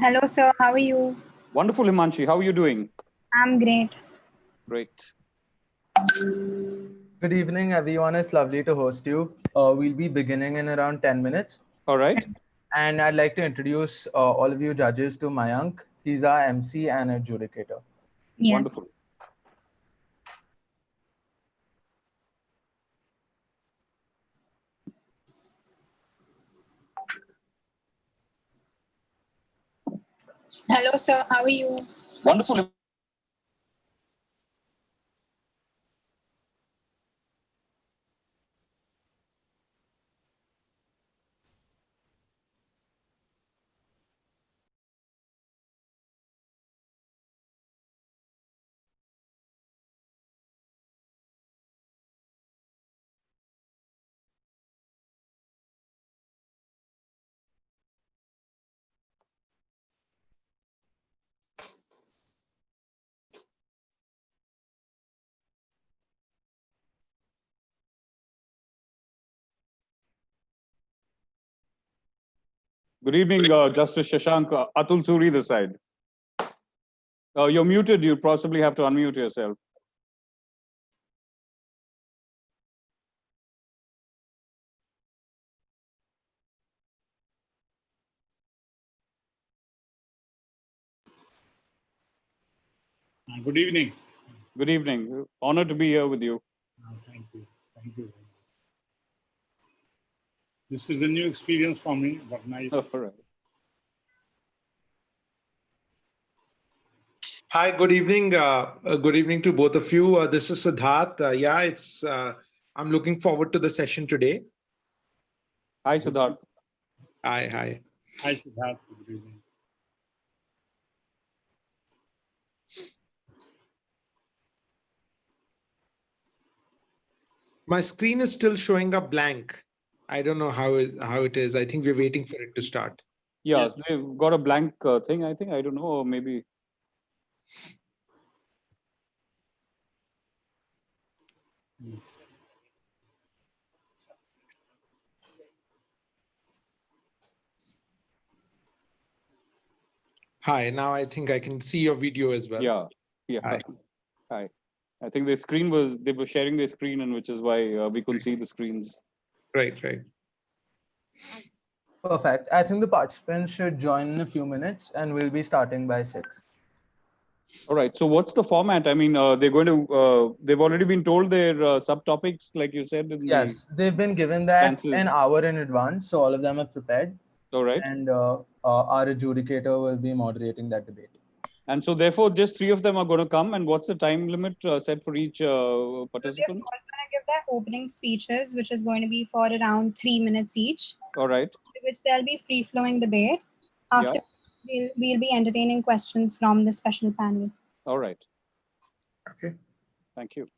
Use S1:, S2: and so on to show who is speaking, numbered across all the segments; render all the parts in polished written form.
S1: Hello, sir. How are you?
S2: Wonderful, Himanshi. How are you doing?
S1: I'm great.
S2: Great.
S3: Good evening, everyone. It's lovely to host you. We'll be beginning in around 10 minutes.
S2: All right.
S3: And I'd like to introduce all of you judges to Mayank. He's our MC and adjudicator.
S1: Yes.
S2: Wonderful.
S1: Hello, sir. How are you?
S2: Wonderful. Good evening, Justice Shashank. Atul Suri this side. You're muted. You possibly have to unmute yourself.
S4: Good evening.
S2: Good evening. Honored to be here with you.
S4: Thank you. Thank you. This is a new experience for me, but nice.
S2: All right.
S5: Hi, good evening. Good evening to both of you. This is Siddharth. I'm looking forward to the session today.
S2: Hi, Siddharth.
S5: Hi.
S4: Hi, Siddharth. Good evening.
S5: My screen is still showing up blank. I don't know how it is. I think we're waiting for it to start.
S2: Yeah, so they've got a blank thing, I think. I don't know, or maybe.
S4: Yes.
S5: Hi, now I think I can see your video as well.
S2: Yeah.
S5: Hi.
S2: I think they were sharing their screen, and which is why we couldn't see the screens.
S5: Right.
S3: Perfect. I think the participants should join in a few minutes and we'll be starting by 6.
S2: All right. So what's the format? I mean, they've already been told their subtopics, like you said.
S3: Yes, they've been given that
S2: Answers.
S3: an hour in advance, so all of them are prepared.
S2: All right.
S3: And our adjudicator will be moderating that debate.
S2: And so therefore, just 3 of them are going to come. And what's the time limit set for each participant?
S1: So they're all going to give their opening speeches, which is going to be for around 3 minutes each.
S2: All right.
S1: Which there'll be free-flowing debate. After we'll be entertaining questions from the special panel.
S2: All right.
S5: Okay.
S2: Thank you.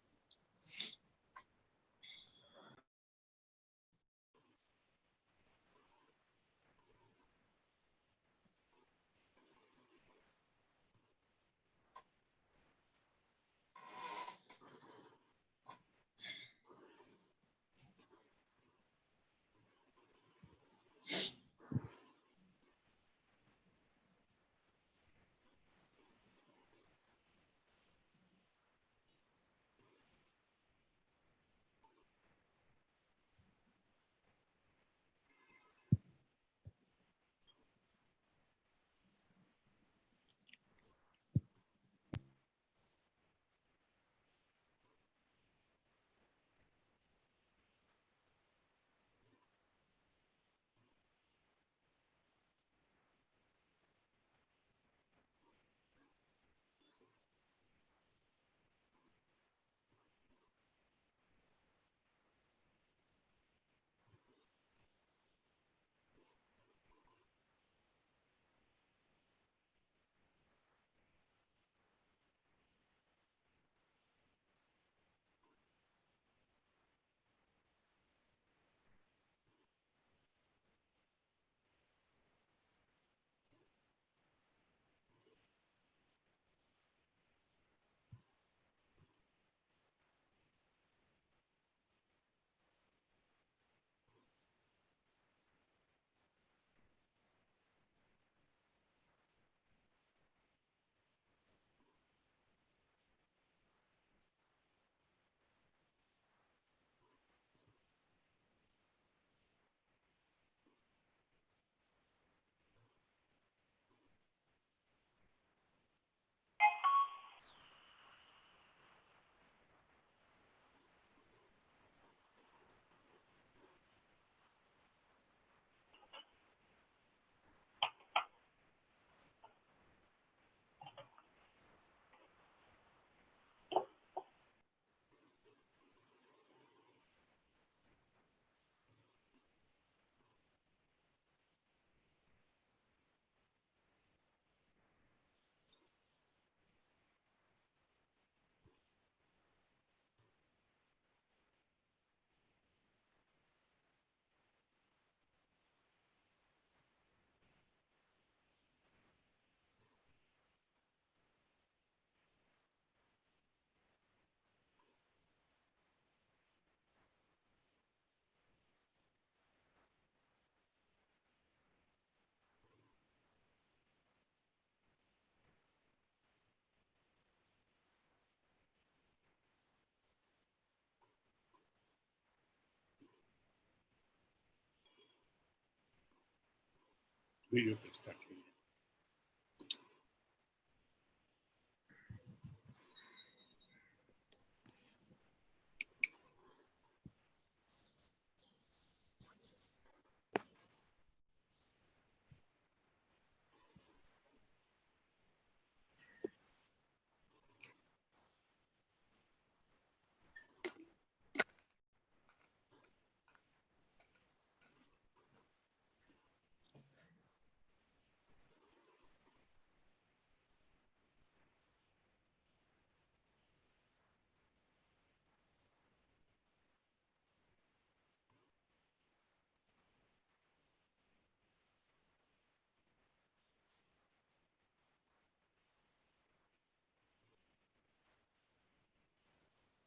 S4: video can start here.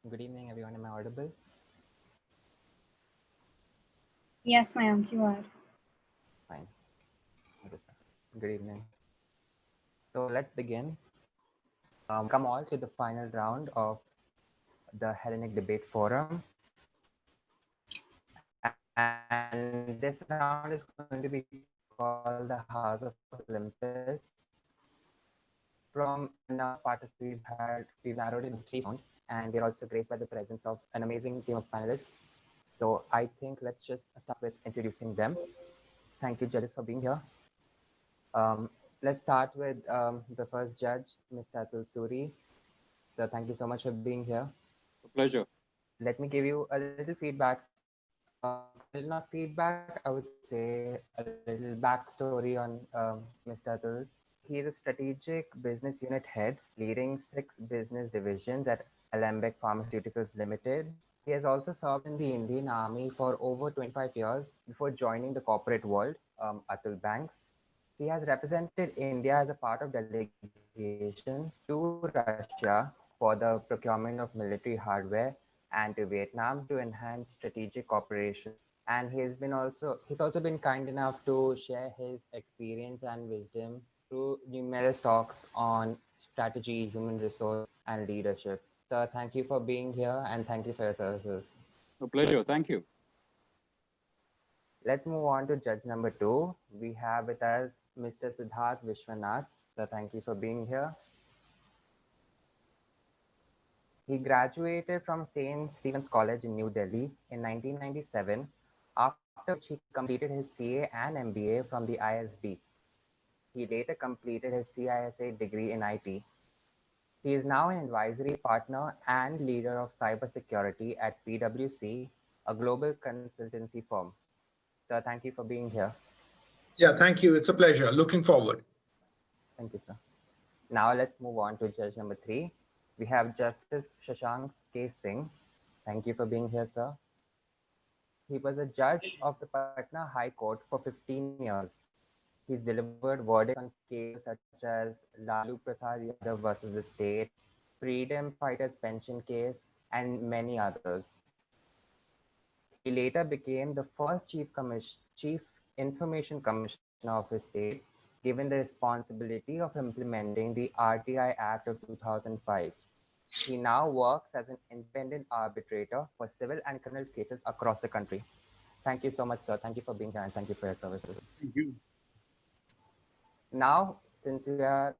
S6: Good evening, everyone. Am I audible?
S1: Yes, Mayank, you are.
S6: Fine. Okay, sir. Good evening. So let's begin. Come all to the final round of the Hellenic Debate Forum. And this round is going to be called the House of Olympus. From now participants we've narrowed it into 3 rounds, and we're also graced by the presence of an amazing team of panelists. So I think let's just start with introducing them. Thank you, judges, for being here. Let's start with the first judge, Mr. 𝐀𝐬𝐭𝐫𝐚. So thank you so much for being here.
S2: A pleasure.
S6: Let me give you a little feedback. Not feedback, I would say a little backstory on Mr. 𝐀𝐬𝐭𝐫𝐚. He is a strategic business unit head leading 6 business divisions at Alembic Pharmaceuticals Limited. He has also served in the Indian Army for over 25 years before joining the corporate world, Atul Banks. He has represented India as a part of delegation to Russia for the procurement of military hardware and to Vietnam to enhance strategic cooperation. And he's also been kind enough to share his experience and wisdom through numerous talks on strategy, human resource, and leadership. Sir, thank you for being here and thank you for your services.
S2: A pleasure. Thank you.
S6: Let's move on to judge number 2. We have with us Mr. Siddharth Vishwanath. Sir, thank you for being here. He graduated from St. Stephen's College in New Delhi in 1997, after which he completed his CA and MBA from the ISB. He later completed his CISA degree in IT. He is now an advisory partner and leader of cybersecurity at PwC, a global consultancy firm. Sir, thank you for being here.
S5: Yeah, thank you. It's a pleasure. Looking forward.
S6: Thank you, sir. Now let's move on to judge number 3. We have Justice 𝐀𝐬𝐭𝐫𝐚. Thank you for being here, sir. He was a judge of the Patna High Court for 15 years. He's delivered verdicts on cases such as Lalu Prasad Yadav versus the state, Freedom Fighters Pension case, and many others. He later became the first Chief Information Commissioner of his state, given the responsibility of implementing the RTI Act of 2005. He now works as an independent arbitrator for civil and criminal cases across the country. Thank you so much, sir. Thank you for being here and thank you for your services.
S4: Thank you.
S6: Now, since we are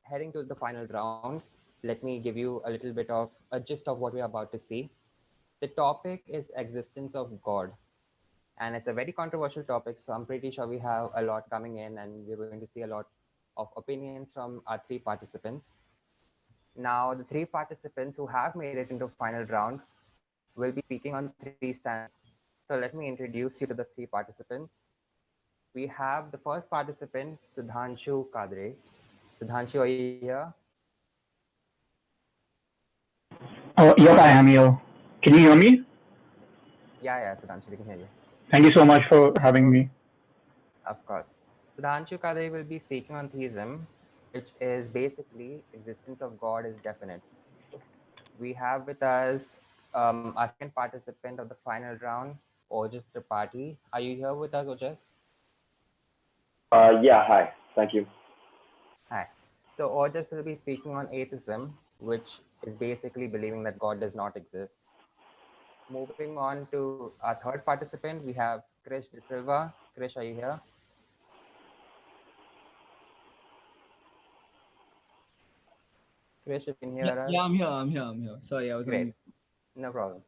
S6: heading to the final round, let me give you a little bit of a gist of what we're about to see. The topic is existence of God. And it's a very controversial topic, so I'm pretty sure we have a lot coming in and we're going to see a lot of opinions from our 3 participants. Now, the 3 participants who have made it into final round will be speaking on 3 stands. So let me introduce you to the 3 participants. We have the first participant, 𝐢𝐧𝐜𝐿𝐵𝐿. Sudhanshu, are you here?
S7: Oh, yes, I am here. Can you hear me?
S6: Yeah, Sudhanshu, we can hear you.
S7: Thank you so much for having me.
S6: Of course. 𝐢𝐧𝐜𝐿𝐵𝐿 will be speaking on theism, which is basically existence of God is definite. We have with us our second participant of the final round, 𝐀𝐬𝐿𝐵𝐿 Tripathi. Are you here with us, 𝐀𝐬𝐿?
S8: Yeah, hi. Thank you.
S6: Hi. So 𝐀𝐬𝐿 will be speaking on atheism, which is basically believing that God does not exist. Moving on to our third participant, we have Krish De Silva. Krish, are you here? Krish, if you can hear
S8: Yeah,
S6: us.
S8: yeah, I'm here. Sorry, I was on
S6: Great.
S8: mute.
S6: No problem.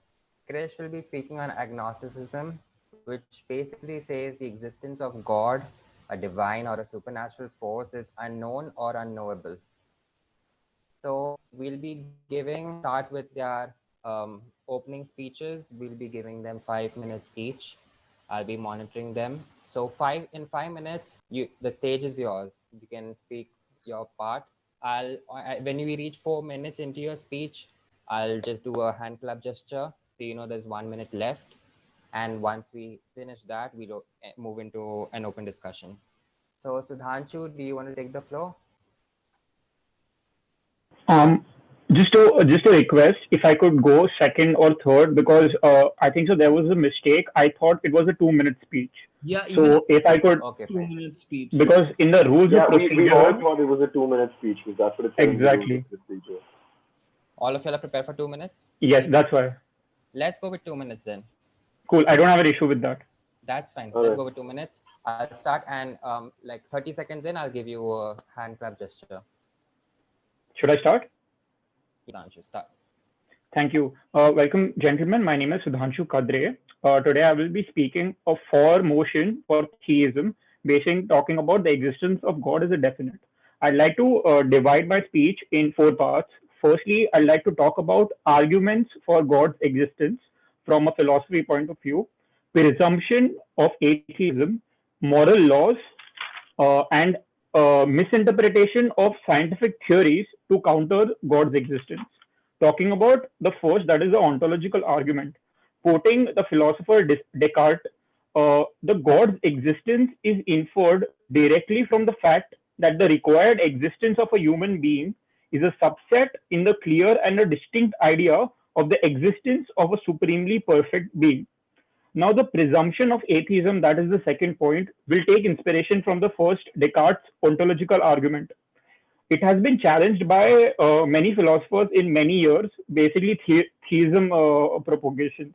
S6: Krish will be speaking on agnosticism, which basically says the existence of God, a divine or a supernatural force is unknown or unknowable. So we'll be start with their opening speeches. We'll be giving them 5 minutes each. I'll be monitoring them. So in 5 minutes, the stage is yours. You can speak your part. When we reach 4 minutes into your speech, I'll just do a hand clap gesture. So you know there's 1 minute left. And once we finish that, we'll move into an open discussion. So Sudhanshu, do you want to take the floor?
S7: Just a request, if I could go second or third, because I think so there was a mistake. I thought it was a 2 minute speech.
S8: Yeah, even
S7: So if I could,
S6: Okay,
S8: 2
S6: fine.
S8: minute speech.
S7: because in the rules
S9: Yeah,
S7: of
S9: we
S7: procedure,
S9: all thought it was a 2 minute speech because that's what it says.
S7: Exactly.
S9: In the procedure.
S6: All of you are prepared for 2 minutes?
S7: Yes, that's why.
S6: Let's go with 2 minutes then.
S7: Cool. I don't have an issue with that.
S6: That's fine.
S9: All
S6: Let's
S9: right.
S6: go with 2 minutes. I'll start, and like 30 seconds in, I'll give you a hand clap gesture.
S7: Should I start?
S6: Sudhanshu, start.
S7: Thank you. Welcome, gentlemen. My name is Sudhanshu Kadre. Today I will be speaking of for motion for theism, talking about the existence of God as a definite. I'd like to divide my speech in 4 parts. Firstly, I'd like to talk about arguments for God's existence from a philosophy point of view, presumption of atheism, moral laws, and misinterpretation of scientific theories to counter God's existence. Talking about the first, that is the ontological argument. Quoting the philosopher Descartes, the God's existence is inferred directly from the fact that the required existence of a human being is a subset in the clear and a distinct idea of the existence of a supremely perfect being. Now, the presumption of atheism, that is the second point, will take inspiration from the first Descartes' ontological argument. It has been challenged by many philosophers in many years, basically theism propagations,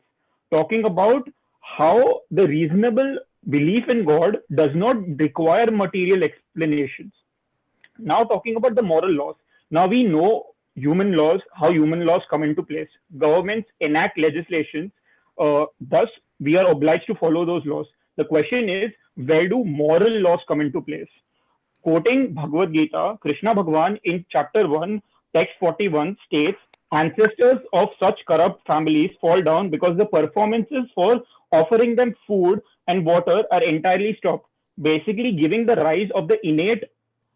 S7: talking about how the reasonable belief in God does not require material explanations. Now, talking about the moral laws. Now we know human laws, how human laws come into place. Governments enact legislations, thus we are obliged to follow those laws. The question is, where do moral laws come into place? Quoting Bhagavad Gita, Krishna Bhagwan in chapter 1, text 41 states, ancestors of such corrupt families fall down because the performances for offering them food and water are entirely stopped, basically giving the rise of the innate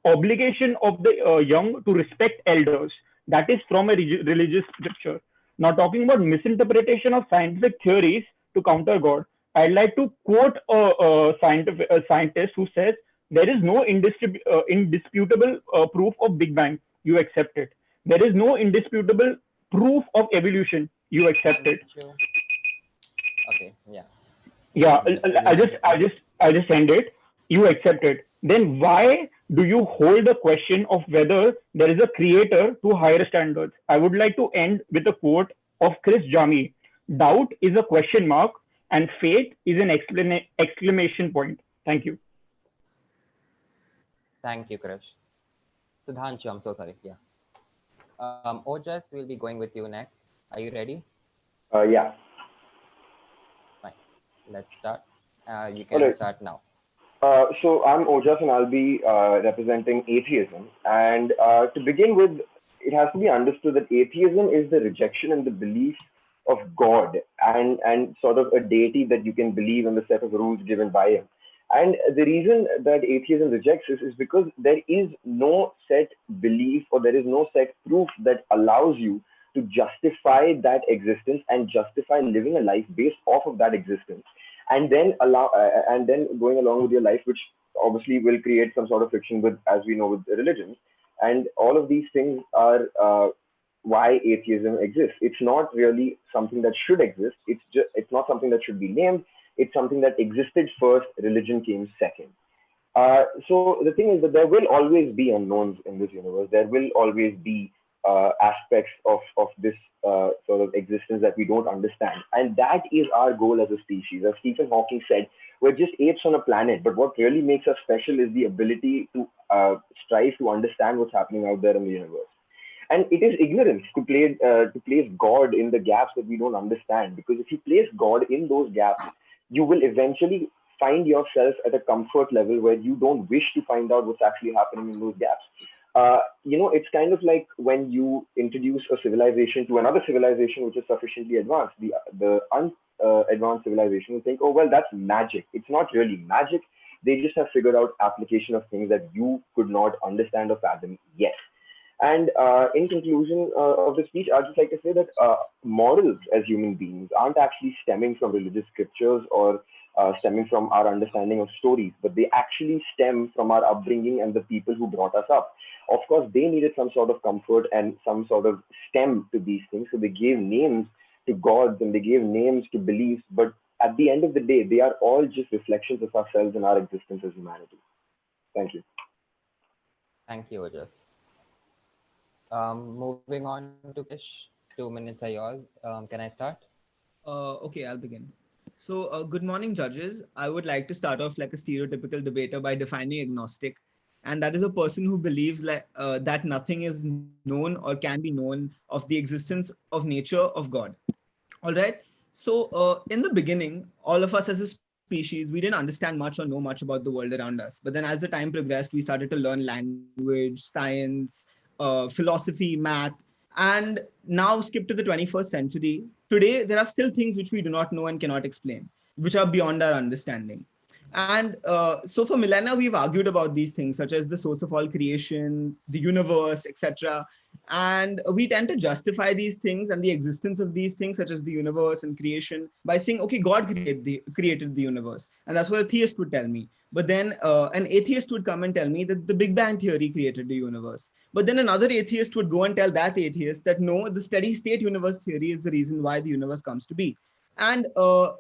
S7: obligation of the young to respect elders. That is from a religious scripture. Now, talking about misinterpretation of scientific theories to counter God, I'd like to quote a scientist who says, there is no indisputable proof of Big Bang. You accept it. There is no indisputable proof of evolution. You accept it.
S6: Okay, yeah.
S7: Yeah, I just end it. You accept it. Then why do you hold the question of whether there is a creator to higher standards? I would like to end with a quote of Chris Jami. Doubt is a question mark and faith is an exclamation point. Thank you.
S6: Thank you, Krish. Sudhanshu, I'm so sorry. Yeah. Ojas, we'll be going with you next. Are you ready?
S9: Yeah.
S6: Fine. Let's start. You can start now.
S9: So I'm Ojas and I'll be representing atheism. And to begin with, it has to be understood that atheism is the rejection and the belief of God and sort of a deity that you can believe in the set of rules given by him. And the reason that atheism rejects this is because there is no set belief or there is no set proof that allows you to justify that existence and justify living a life based off of that existence. And then going along with your life, which obviously will create some sort of friction with, as we know, with religions. And all of these things are why atheism exists. It's not really something that should exist. It's not something that should be named. It's something that existed first. Religion came second. So the thing is that there will always be unknowns in this universe. There will always be aspects of this sort of existence that we don't understand. And that is our goal as a species. As Stephen Hawking said, we're just apes on a planet, but what really makes us special is the ability to strive to understand what's happening out there in the universe. And it is ignorance to place God in the gaps that we don't understand. Because if you place God in those gaps, you will eventually find yourself at a comfort level where you don't wish to find out what's actually happening in those gaps. It's kind of like when you introduce a civilization to another civilization which is sufficiently advanced. The unadvanced civilization will think, oh well, that's magic. It's not really magic. They just have figured out application of things that you could not understand or fathom yet. And in conclusion of the speech, I'd just like to say that morals as human beings aren't actually stemming from religious scriptures or stemming from our understanding of stories, but they actually stem from our upbringing and the people who brought us up. Of course, they needed some sort of comfort and some sort of stem to these things. So they gave names to gods and they gave names to beliefs. But at the end of the day, they are all just reflections of ourselves and our existence as humanity. Thank you.
S6: Thank you, Ojas. Moving on to Kish, 2 minutes are yours. Can I start?
S8: Okay, I'll begin. So, good morning, judges. I would like to start off like a stereotypical debater by defining agnostic. And that is a person who believes that nothing is known or can be known of the existence of nature of God. All right. So, in the beginning, all of us as a species, we didn't understand much or know much about the world around us. But then as the time progressed, we started to learn language, science, philosophy, math, and now skip to the 21st century. Today, there are still things which we do not know and cannot explain, which are beyond our understanding. And so for millennia, we've argued about these things, such as the source of all creation, the universe, etc. And we tend to justify these things and the existence of these things, such as the universe and creation, by saying, okay, God created the universe. And that's what a theist would tell me. But then an atheist would come and tell me that the Big Bang theory created the universe. But then another atheist would go and tell that atheist that no, the steady state universe theory is the reason why the universe comes to be. And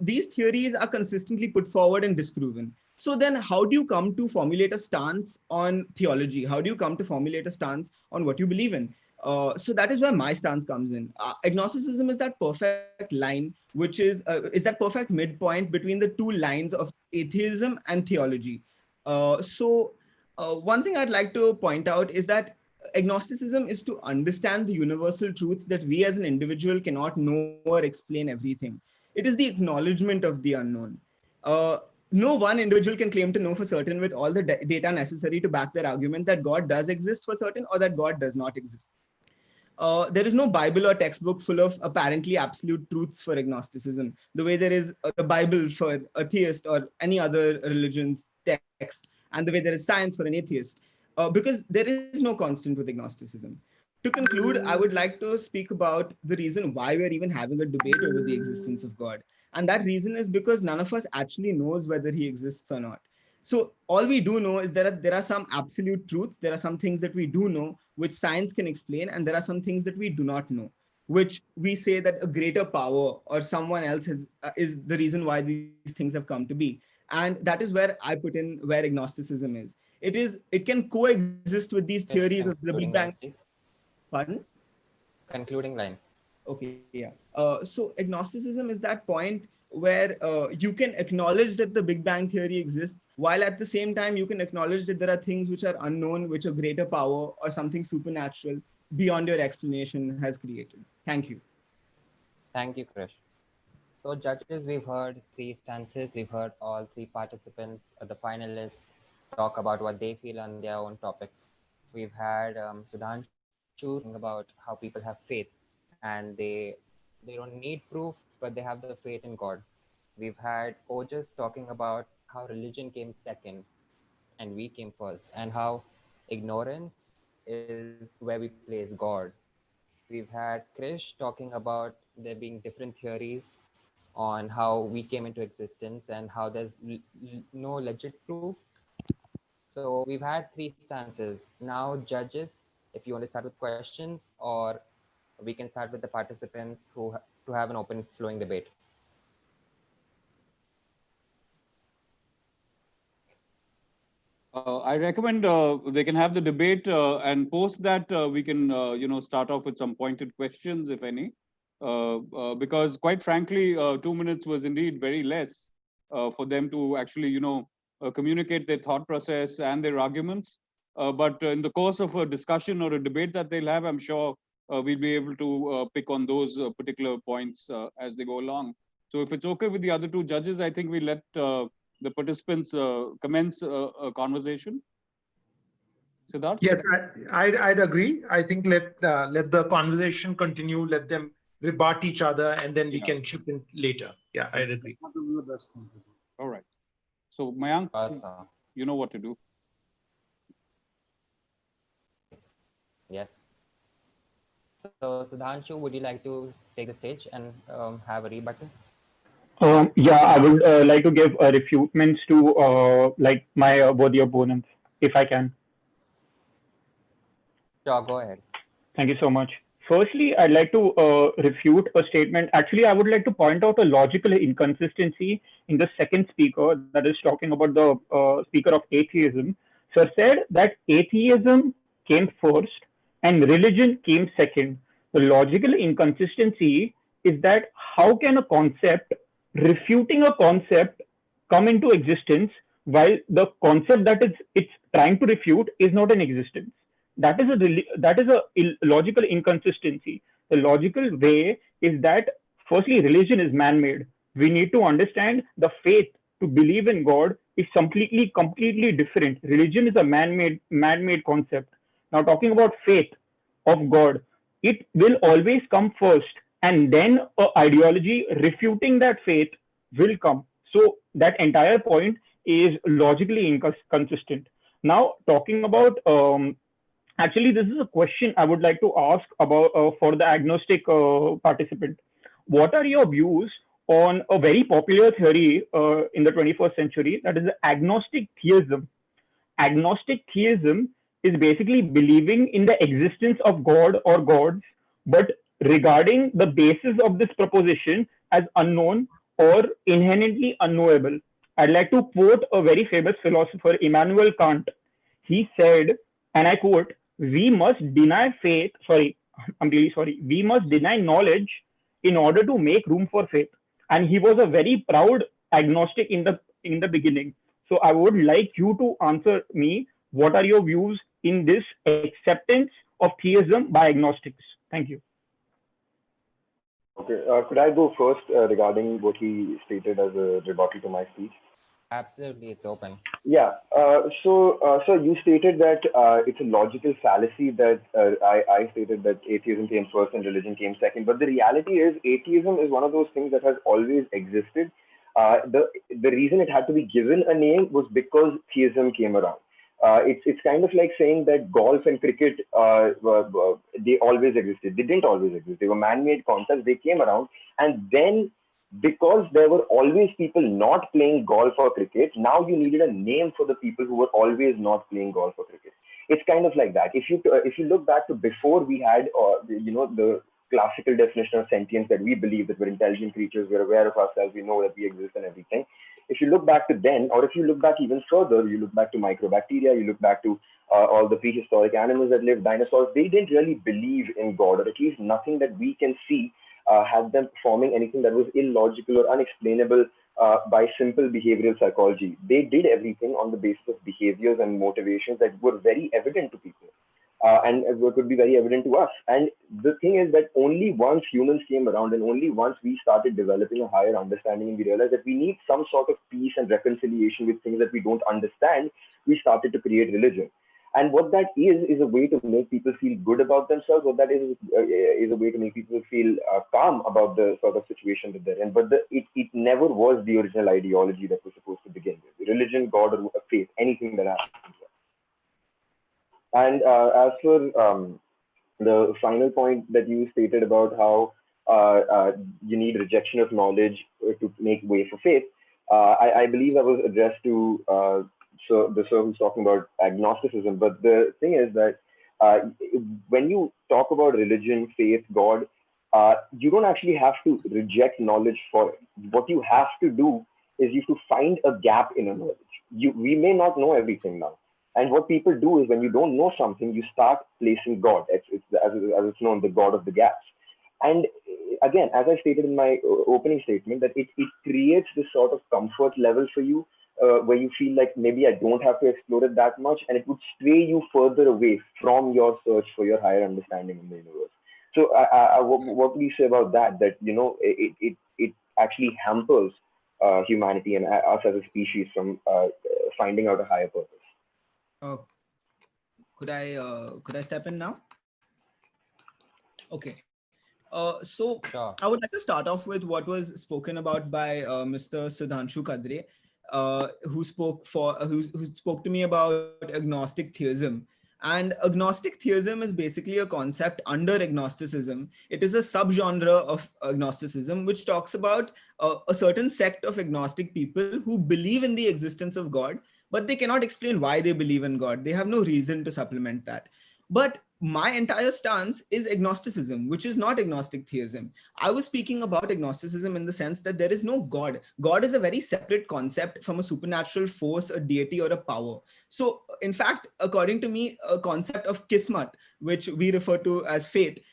S8: these theories are consistently put forward and disproven. So then how do you come to formulate a stance on theology? How do you come to formulate a stance on what you believe in? So that is where my stance comes in. Agnosticism is that perfect line, which is that perfect midpoint between the two lines of atheism and theology. One thing I'd like to point out is that agnosticism is to understand the universal truths that we as an individual cannot know or explain everything. It is the acknowledgement of the unknown. No one individual can claim to know for certain with all the data necessary to back their argument that God does exist for certain or that God does not exist. There is no Bible or textbook full of apparently absolute truths for agnosticism, the way there is the Bible for a theist or any other religion's text, and the way there is science for an atheist, because there is no constant with agnosticism. To conclude, I would like to speak about the reason why we're even having a debate over the existence of God. And that reason is because none of us actually knows whether he exists or not. So all we do know is that there are some absolute truths. There are some things that we do know, which science can explain. And there are some things that we do not know, which we say that a greater power or someone else is the reason why these things have come to be. And that is where I put in where agnosticism is. It can coexist with these theories of the Big Bang. Pardon?
S6: Concluding lines.
S8: Okay, yeah. So agnosticism is that point where you can acknowledge that the Big Bang theory exists, while at the same time you can acknowledge that there are things which are unknown, which a greater power or something supernatural beyond your explanation has created. Thank you.
S6: Thank you, Krish. So judges, we've heard 3 stances. We've heard all 3 participants, the finalists, talk about what they feel on their own topics. We've had Sudhanshu talking about how people have faith and they don't need proof, but they have the faith in God. We've had Ojas talking about how religion came second and we came first, and how ignorance is where we place God. We've had Krish talking about there being different theories on how we came into existence and how there's no legit proof. So we've had 3 stances. Now, judges, if you want to start with questions, or we can start with the participants to have an open flowing debate.
S2: I recommend they can have the debate and post that we can start off with some pointed questions, if any, because quite frankly, 2 minutes was indeed very less for them to actually communicate their thought process and their arguments. But in the course of a discussion or a debate that they'll have, I'm sure we'll be able to pick on those particular points as they go along. So if it's okay with the other two judges, I think we let the participants commence a conversation. Siddharth?
S5: Yes, I'd agree. I think let the conversation continue. Let them rebut each other, and then we can chip in later. Yeah, I'd agree.
S2: All right. So Mayank, you know what to do.
S6: Yes. So Sudhanshu, would you like to take the stage and have a rebuttal?
S7: Yeah, I would like to give refutements to like my worthy opponents, if I can.
S6: Sure, go ahead.
S7: Thank you so much. Firstly, I'd like to refute a statement. Actually, I would like to point out a logical inconsistency in the second speaker, that is talking about the speaker of atheism. Sir said that atheism came first and religion came second. The logical inconsistency is that how can a concept, refuting a concept, come into existence while the concept that it's trying to refute is not in existence? That is a logical inconsistency. The logical way is that firstly, religion is man-made. We need to understand the faith to believe in God is completely different. Religion is a man-made concept. Now, talking about faith of God, it will always come first, and then an ideology refuting that faith will come. So that entire point is logically inconsistent. Now, talking about actually, this is a question I would like to ask about for the agnostic participant. What are your views on a very popular theory in the 21st century, that is agnostic theism? Agnostic theism is basically believing in the existence of God or gods, but regarding the basis of this proposition as unknown or inherently unknowable. I'd like to quote a very famous philosopher, Immanuel Kant. He said, and I quote, we must deny faith, I'm really sorry, we must deny knowledge in order to make room for faith. And he was a very proud agnostic in the beginning. So I would like you to answer me, what are your views in this acceptance of theism by agnostics? Thank you.
S9: Okay, could I go first regarding what he stated as a rebuttal to my speech?
S6: Absolutely, it's open.
S9: Yeah. So you stated that it's a logical fallacy that I stated that atheism came first and religion came second. But the reality is, atheism is one of those things that has always existed. The reason it had to be given a name was because theism came around. It's kind of like saying that golf and cricket they always existed. They didn't always exist. They were man-made concepts. They came around, and then because there were always people not playing golf or cricket, now you needed a name for the people who were always not playing golf or cricket. It's kind of like that. If you look back to before we had, the classical definition of sentience, that we believe that we're intelligent creatures, we're aware of ourselves, we know that we exist and everything. If you look back to then, or if you look back even further, you look back to microbacteria, you look back to all the prehistoric animals that lived, dinosaurs, they didn't really believe in God, or at least nothing that we can see had them performing anything that was illogical or unexplainable by simple behavioral psychology. They did everything on the basis of behaviors and motivations that were very evident to people and could be very evident to us. And the thing is that only once humans came around and only once we started developing a higher understanding and we realized that we need some sort of peace and reconciliation with things that we don't understand, we started to create religion. And what that is a way to make people feel good about themselves. What that is a way to make people feel calm about the sort of situation that they're in. But it never was the original ideology that was supposed to begin with. Religion, God, or faith, anything that happens. And as for the final point that you stated about how you need rejection of knowledge to make way for faith, I believe that was addressed to so the sir who's talking about agnosticism. But the thing is that when you talk about religion, faith, God, you don't actually have to reject knowledge for it. What you have to do is you have to find a gap in a knowledge. We may not know everything now. And what people do is when you don't know something, you start placing God. As it's known, the God of the gaps. And again, as I stated in my opening statement, that it creates this sort of comfort level for you where you feel like maybe I don't have to explore it that much, and it would stray you further away from your search for your higher understanding in the universe. So what would you say about that? That, you know, it actually hampers humanity and us as a species from finding out a higher purpose.
S8: Could I step in now? Okay. So
S6: Sure.
S8: I would like to start off with what was spoken about by Mr. 𝐸𝐧𝐜𝐿, who spoke to me about agnostic theism. And agnostic theism is basically a concept under agnosticism. It is a subgenre of agnosticism, which talks about a certain sect of agnostic people who believe in the existence of God, but they cannot explain why they believe in God. They have no reason to supplement that. But my entire stance is agnosticism, which is not agnostic theism. I was speaking about agnosticism in the sense that there is no God. God is a very separate concept from a supernatural force, a deity, or a power. So, in fact, according to me, a concept of kismat, which we refer to as fate,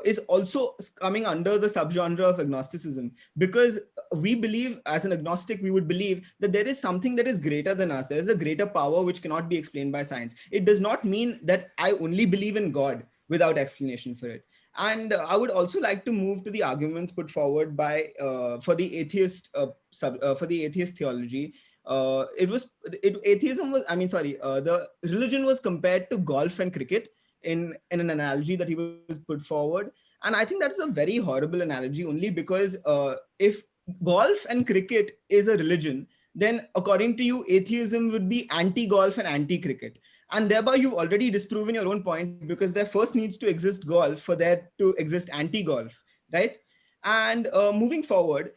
S8: is also coming under the subgenre of agnosticism, because we believe, as an agnostic, we would believe that there is something that is greater than us. There is a greater power which cannot be explained by science. It does not mean that I only believe in God without explanation for it. And I would also like to move to the arguments put forward by for the atheist theology. The religion was compared to golf and cricket in an analogy that he was put forward. And I think that's a very horrible analogy, only because if golf and cricket is a religion, then according to you, atheism would be anti-golf and anti-cricket. And thereby you've already disproven your own point, because there first needs to exist golf for there to exist anti-golf, right? And moving forward,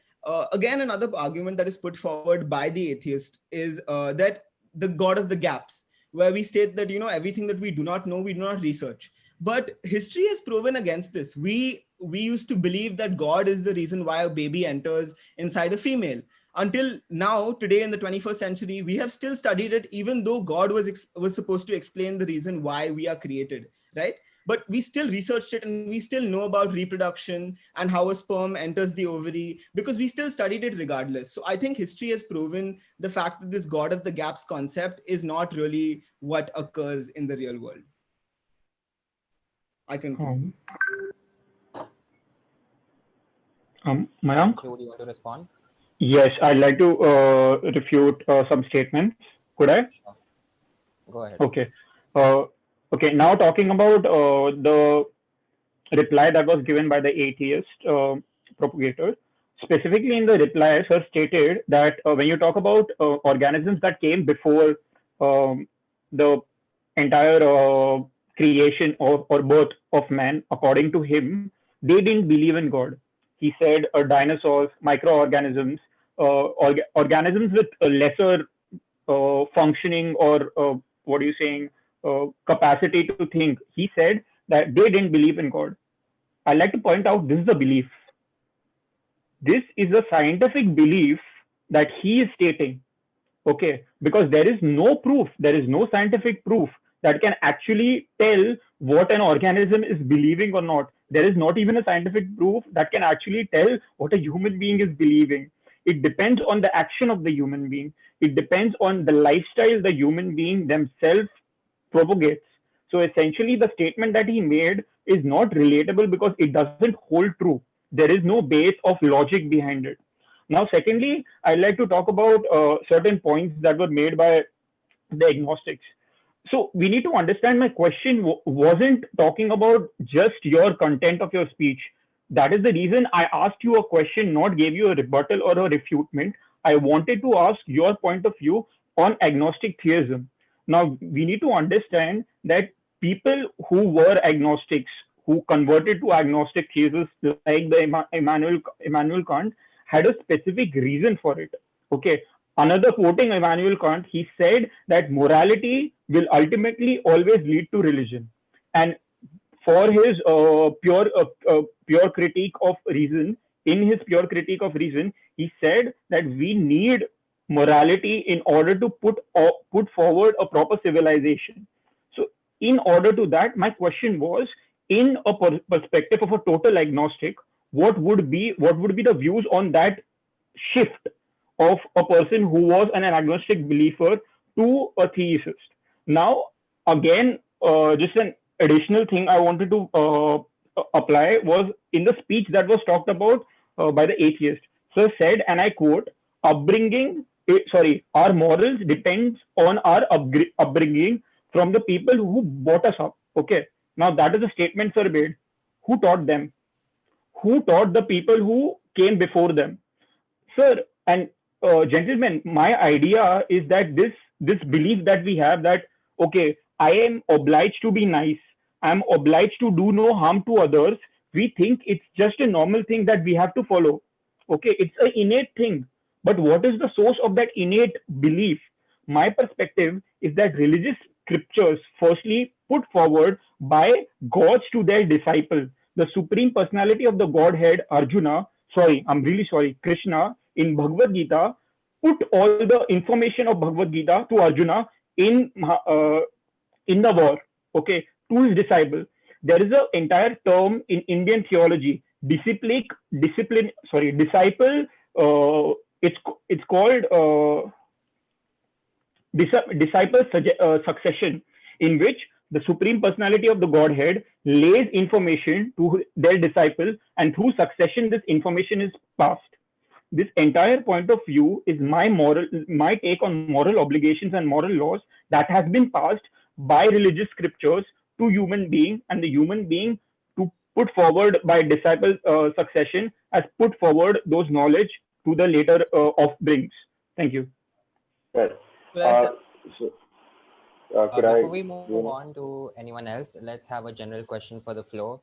S8: again, another argument that is put forward by the atheist is that the God of the gaps, where we state that, you know, everything that we do not know, we do not research. But history has proven against this. We used to believe that God is the reason why a baby enters inside a female. Until now, today in the 21st century, we have still studied it, even though God was supposed to explain the reason why we are created, right? But we still researched it, and we still know about reproduction and how a sperm enters the ovary, because we still studied it regardless. So I think history has proven the fact that this God of the gaps concept is not really what occurs in the real world. I can.
S7: Mayank?
S6: Do you want to respond?
S7: Yes, I'd like to refute some statements. Could I?
S6: Sure. Go ahead.
S7: Okay. Okay, now talking about the reply that was given by the atheist propagator. Specifically in the reply, sir stated that when you talk about organisms that came before the entire creation or birth of man, according to him, they didn't believe in God. He said dinosaurs, microorganisms, organisms with a lesser functioning or what are you saying, capacity to think. He said that they didn't believe in God. I'd like to point out this is a belief. This is a scientific belief that he is stating. Okay, because there is no proof, there is no scientific proof that can actually tell what an organism is believing or not. There is not even a scientific proof that can actually tell what a human being is believing. It depends on the action of the human being. It depends on the lifestyle the human being themselves propagates. So essentially the statement that he made is not relatable because it doesn't hold true. There is no base of logic behind it. Now, secondly, I'd like to talk about certain points that were made by the agnostics. So we need to understand my question wasn't talking about just your content of your speech. That is the reason I asked you a question, not gave you a rebuttal or a refutation. I wanted to ask your point of view on agnostic theism. Now, we need to understand that people who were agnostics, who converted to agnostic theists like the Immanuel Kant, had a specific reason for it. Okay. Another quoting Immanuel Kant, he said that morality will ultimately always lead to religion. And for his pure critique of reason, in his pure critique of reason, he said that we need morality in order to put forward a proper civilization. So in order to that, my question was, in a perspective of a total agnostic, what would be the views on that shift of a person who was an agnostic believer to a theist. Now, again, just an additional thing I wanted to apply was in the speech that was talked about by the atheist. So said, and I quote, our morals depends on our upbringing from the people who brought us up. Okay. Now that is a statement, sir, made. Who taught them? Who taught the people who came before them? Sir and gentlemen, my idea is that this belief that we have that okay, I am obliged to be nice, I am obliged to do no harm to others. We think it's just a normal thing that we have to follow. Okay, it's an innate thing. But what is the source of that innate belief? My perspective is that religious scriptures, firstly put forward by gods to their disciple, the supreme personality of the Godhead, Arjuna, sorry, I'm really sorry, Krishna, in Bhagavad Gita, put all the information of Bhagavad Gita to Arjuna in the war, okay, to his disciple. There is an entire term in Indian theology, disciple. It's called disciple succession, in which the supreme personality of the Godhead lays information to their disciple, and through succession, this information is passed. This entire point of view is my take on moral obligations and moral laws that has been passed by religious scriptures to human being, and the human being to put forward by disciple succession has put forward those knowledge to the later offsprings. Thank you.
S9: Right.
S6: Before we move on to anyone else, let's have a general question for the floor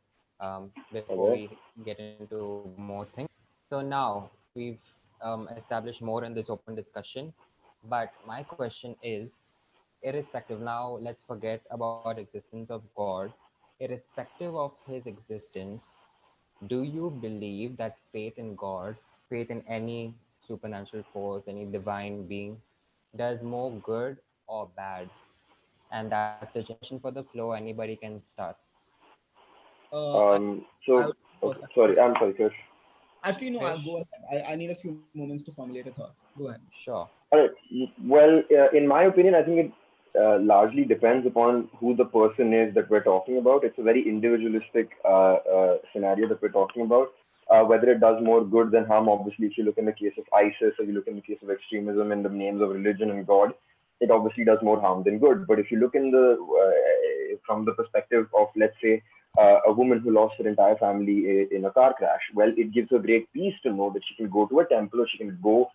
S6: before we get into more things. So now we've established more in this open discussion, but my question is, irrespective, now let's forget about existence of God. Irrespective of his existence, do you believe that faith in God, faith in any supernatural force, any divine being, does more good or bad? And that's the question for the floor. Anybody can start.
S9: Sorry, I'm sorry, Krish.
S8: Actually, no, I'll go ahead. I need a few moments to formulate a thought. Go ahead.
S6: Sure.
S9: All right. Well, in my opinion, I think it largely depends upon who the person is that we're talking about. It's a very individualistic scenario that we're talking about. Whether it does more good than harm, obviously, if you look in the case of ISIS or you look in the case of extremism in the names of religion and God, it obviously does more harm than good. But if you look in from the perspective of, let's say, a woman who lost her entire family in a car crash, well, it gives her great peace to know that she can go to a temple or she can go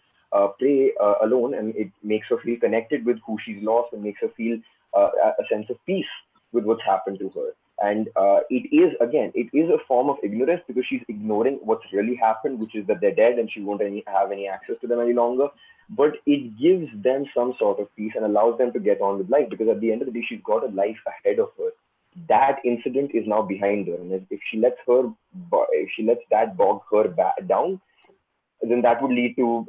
S9: pray alone, and it makes her feel connected with who she's lost and makes her feel a sense of peace with what's happened to her. And it is a form of ignorance because she's ignoring what's really happened, which is that they're dead and she won't have any access to them any longer. But it gives them some sort of peace and allows them to get on with life, because at the end of the day, she's got a life ahead of her. That incident is now behind her, and if she lets that bog her down, then that would lead to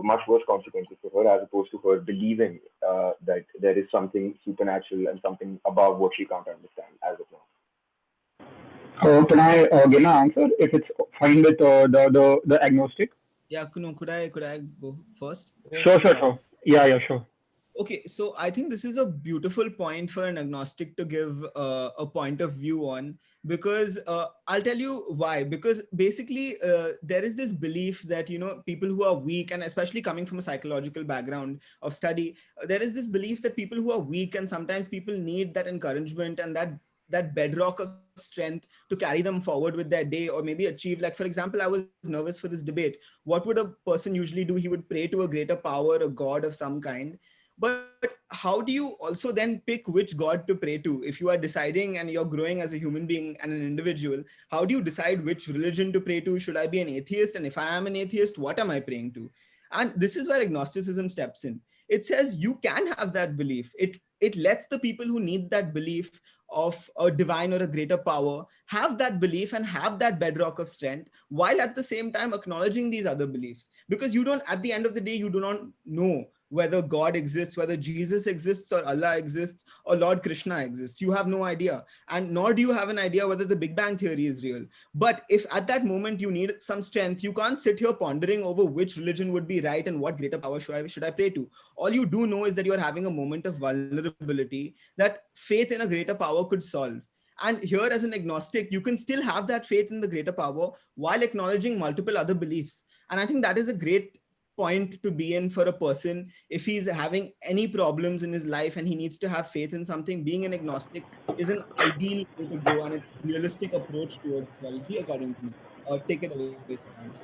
S9: much worse consequences for her, as opposed to her believing that there is something supernatural and something above what she can't understand as of now.
S7: Can I give an answer if it's fine with the agnostic?
S8: Yeah, Kuno, could I go first?
S7: Sure. Yeah, sure.
S8: Okay, so I think this is a beautiful point for an agnostic to give a point of view on, because I'll tell you why. Because basically there is this belief that, people who are weak, and especially coming from a psychological background of study, there is this belief that people who are weak, and sometimes people need that encouragement and that bedrock of strength to carry them forward with their day, or maybe achieve, like, for example, I was nervous for this debate. What would a person usually do? He would pray to a greater power, a god of some kind. But how do you also then pick which God to pray to? If you are deciding and you're growing as a human being and an individual, how do you decide which religion to pray to? Should I be an atheist? And if I am an atheist, what am I praying to? And this is where agnosticism steps in. It says you can have that belief. It lets the people who need that belief of a divine or a greater power have that belief and have that bedrock of strength, while at the same time acknowledging these other beliefs. Because you don't, at the end of the day, you do not know whether God exists, whether Jesus exists or Allah exists or Lord Krishna exists. You have no idea. And nor do you have an idea whether the Big Bang Theory is real. But if at that moment you need some strength, you can't sit here pondering over which religion would be right and what greater power should I pray to. All you do know is that you are having a moment of vulnerability that faith in a greater power could solve. And here, as an agnostic, you can still have that faith in the greater power while acknowledging multiple other beliefs. And I think that is a great point to be in for a person if he's having any problems in his life and he needs to have faith in something. Being an agnostic is an ideal way to go, and it's a realistic approach towards theology, according to me. Take it away, Sudhanshu.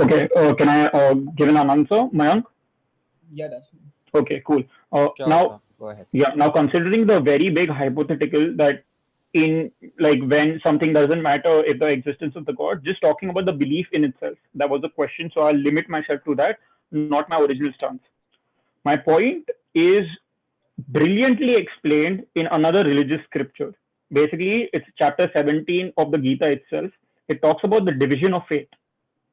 S7: Okay, can I give an answer, Mayank?
S8: Yeah, definitely.
S7: Okay, cool.
S6: Sure,
S7: Now,
S6: go ahead.
S7: yeah, now considering the very big hypothetical that in like when something doesn't matter if the existence of the God, just talking about the belief in itself, that was the question. So I'll limit myself to that, not my original stance. My point is brilliantly explained in another religious scripture. Basically, it's chapter 17 of the Gita itself. It talks about the division of faith.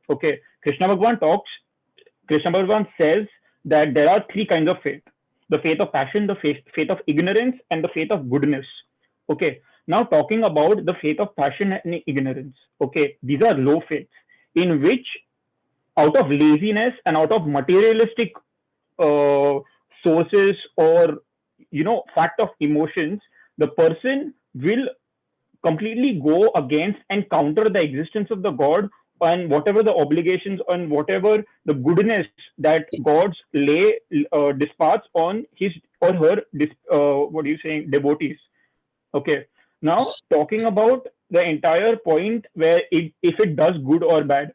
S7: Okay, Krishna Bhagavan says that there are three kinds of faith: the faith of passion, the faith of ignorance, and the faith of goodness. Okay, now talking about the faith of passion and ignorance. Okay, these are low faiths in which, out of laziness and out of materialistic sources or fact of emotions, the person will completely go against and counter the existence of the God and whatever the obligations and whatever the goodness that God's dispatch on his or her devotees. Okay, now talking about the entire point where if it does good or bad,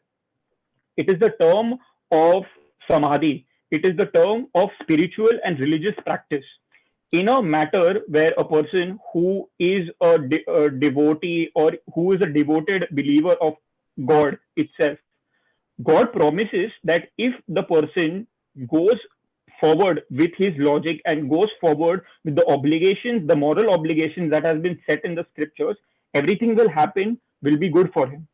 S7: it is the term of samadhi. It is the term of spiritual and religious practice. In a matter where a person who is a devotee or who is a devoted believer of God itself, God promises that if the person goes forward with his logic and goes forward with the obligations, the moral obligations that has been set in the scriptures, everything will be good for him.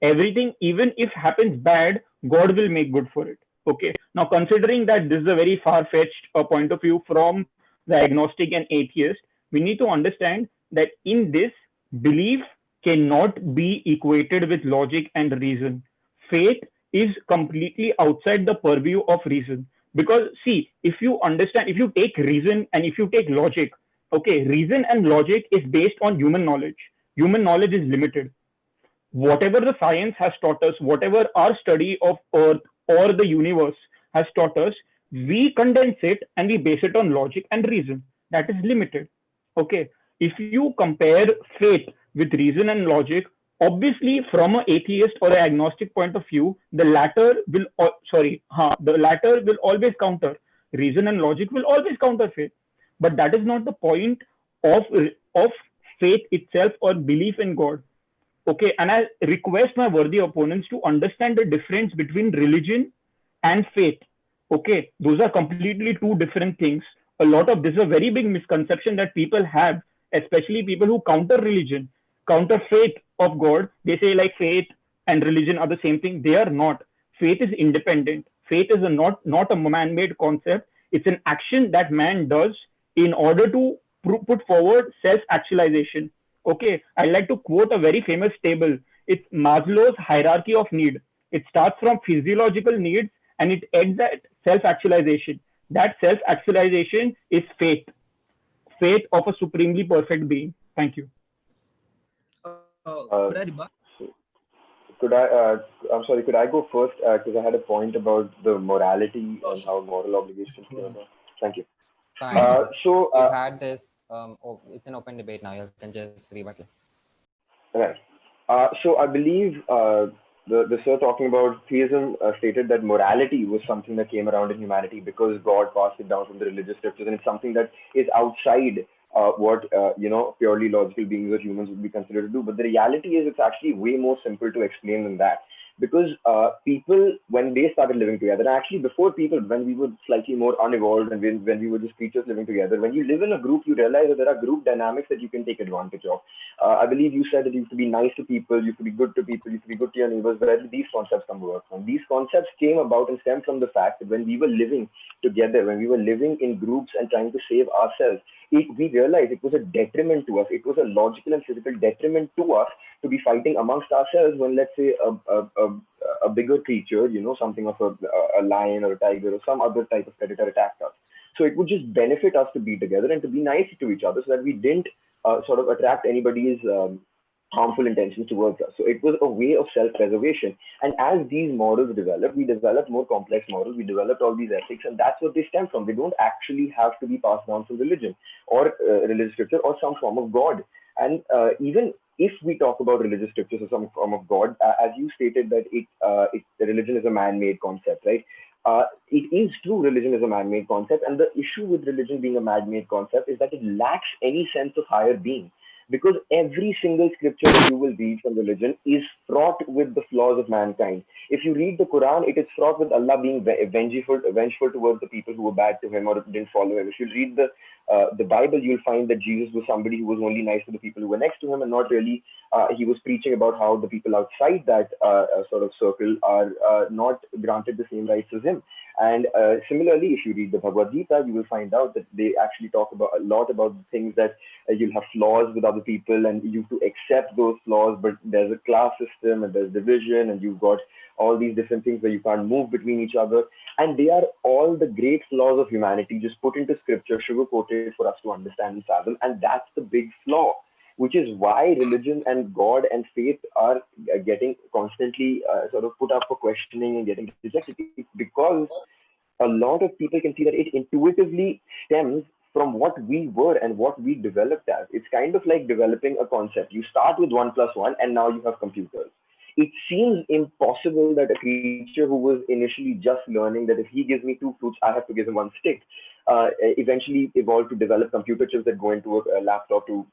S7: Everything, even if happens bad, God will make good for it. Okay. Now, considering that this is a very far-fetched point of view from the agnostic and atheist, we need to understand that in this, belief cannot be equated with logic and reason. Faith is completely outside the purview of reason. Because see, if you take reason and if you take logic, okay, reason and logic is based on human knowledge. Human knowledge is limited. Whatever the science has taught us, whatever our study of Earth or the universe has taught us, we condense it and we base it on logic and reason. That is limited. Okay. If you compare faith with reason and logic, obviously from an atheist or an agnostic point of view, the latter will always counter. Reason and logic will always counter faith. But that is not the point of faith itself or belief in God. Okay, and I request my worthy opponents to understand the difference between religion and faith. Okay, those are completely two different things. This is a very big misconception that people have, especially people who counter religion, counter faith of God. They say like faith and religion are the same thing. They are not. Faith is independent. Faith is not a man-made concept. It's an action that man does in order to put forward self-actualization. Okay, I'd like to quote a very famous table. It's Maslow's hierarchy of need. It starts from physiological needs and it ends at self-actualization. That self-actualization is faith. Faith of a supremely perfect being. Thank you.
S8: Could I rebut?
S9: I'm sorry, could I go first? Because I had a point about the morality and how moral obligations go about. Thank you.
S6: Fine. We've had this. It's an open debate now. You can just rebut it.
S9: Right. So I believe the sir talking about theism stated that morality was something that came around in humanity because God passed it down from the religious scriptures, and it's something that is outside what purely logical beings or humans would be considered to do. But the reality is it's actually way more simple to explain than that. because people, when they started living together, and actually before people, when we were slightly more unevolved and when we were just creatures living together, when you live in a group, you realize that there are group dynamics that you can take advantage of. I believe you said that you have to be nice to people, you have to be good to people, you have to be good to your neighbors. Where did these concepts come about from? These concepts came about and stemmed from the fact that when we were living together, when we were living in groups and trying to save ourselves, we realized it was a detriment to us. It was a logical and physical detriment to us to be fighting amongst ourselves when, let's say, a bigger creature, something of a lion or a tiger or some other type of predator attacked us. So it would just benefit us to be together and to be nice to each other so that we didn't sort of attract anybody's harmful intentions towards us. So it was a way of self-preservation. And as these models developed, we developed more complex models, we developed all these ethics, and that's what they stem from. They don't actually have to be passed down from religion or religious scripture or some form of God. And even if we talk about religious scriptures or some form of God, as you stated that religion is a man-made concept, right? It is true, religion is a man-made concept. And the issue with religion being a man-made concept is that it lacks any sense of higher being. Because every single scripture that you will read from religion is fraught with the flaws of mankind. If you read the Quran, it is fraught with Allah being vengeful towards the people who were bad to him or didn't follow him. If you read the Bible, you'll find that Jesus was somebody who was only nice to the people who were next to him and not really, he was preaching about how the people outside that sort of circle are not granted the same rights as him. And similarly, if you read the Bhagavad Gita, you will find out that they actually talk about a lot about the things that you'll have flaws with other people and you have to accept those flaws, but there's a class system and there's division and you've got all these different things where you can't move between each other. And they are all the great flaws of humanity just put into scripture, sugar-coated for us to understand and fathom. And that's the big flaw, which is why religion and God and faith are getting constantly sort of put up for questioning and getting rejected. It's because a lot of people can see that it intuitively stems from what we were and what we developed as. It's kind of like developing a concept. You start with 1 + 1 and now you have computers. It seems impossible that a creature who was initially just learning that if he gives me 2 fruits, I have to give him 1 stick, eventually evolved to develop computer chips that go into a laptop to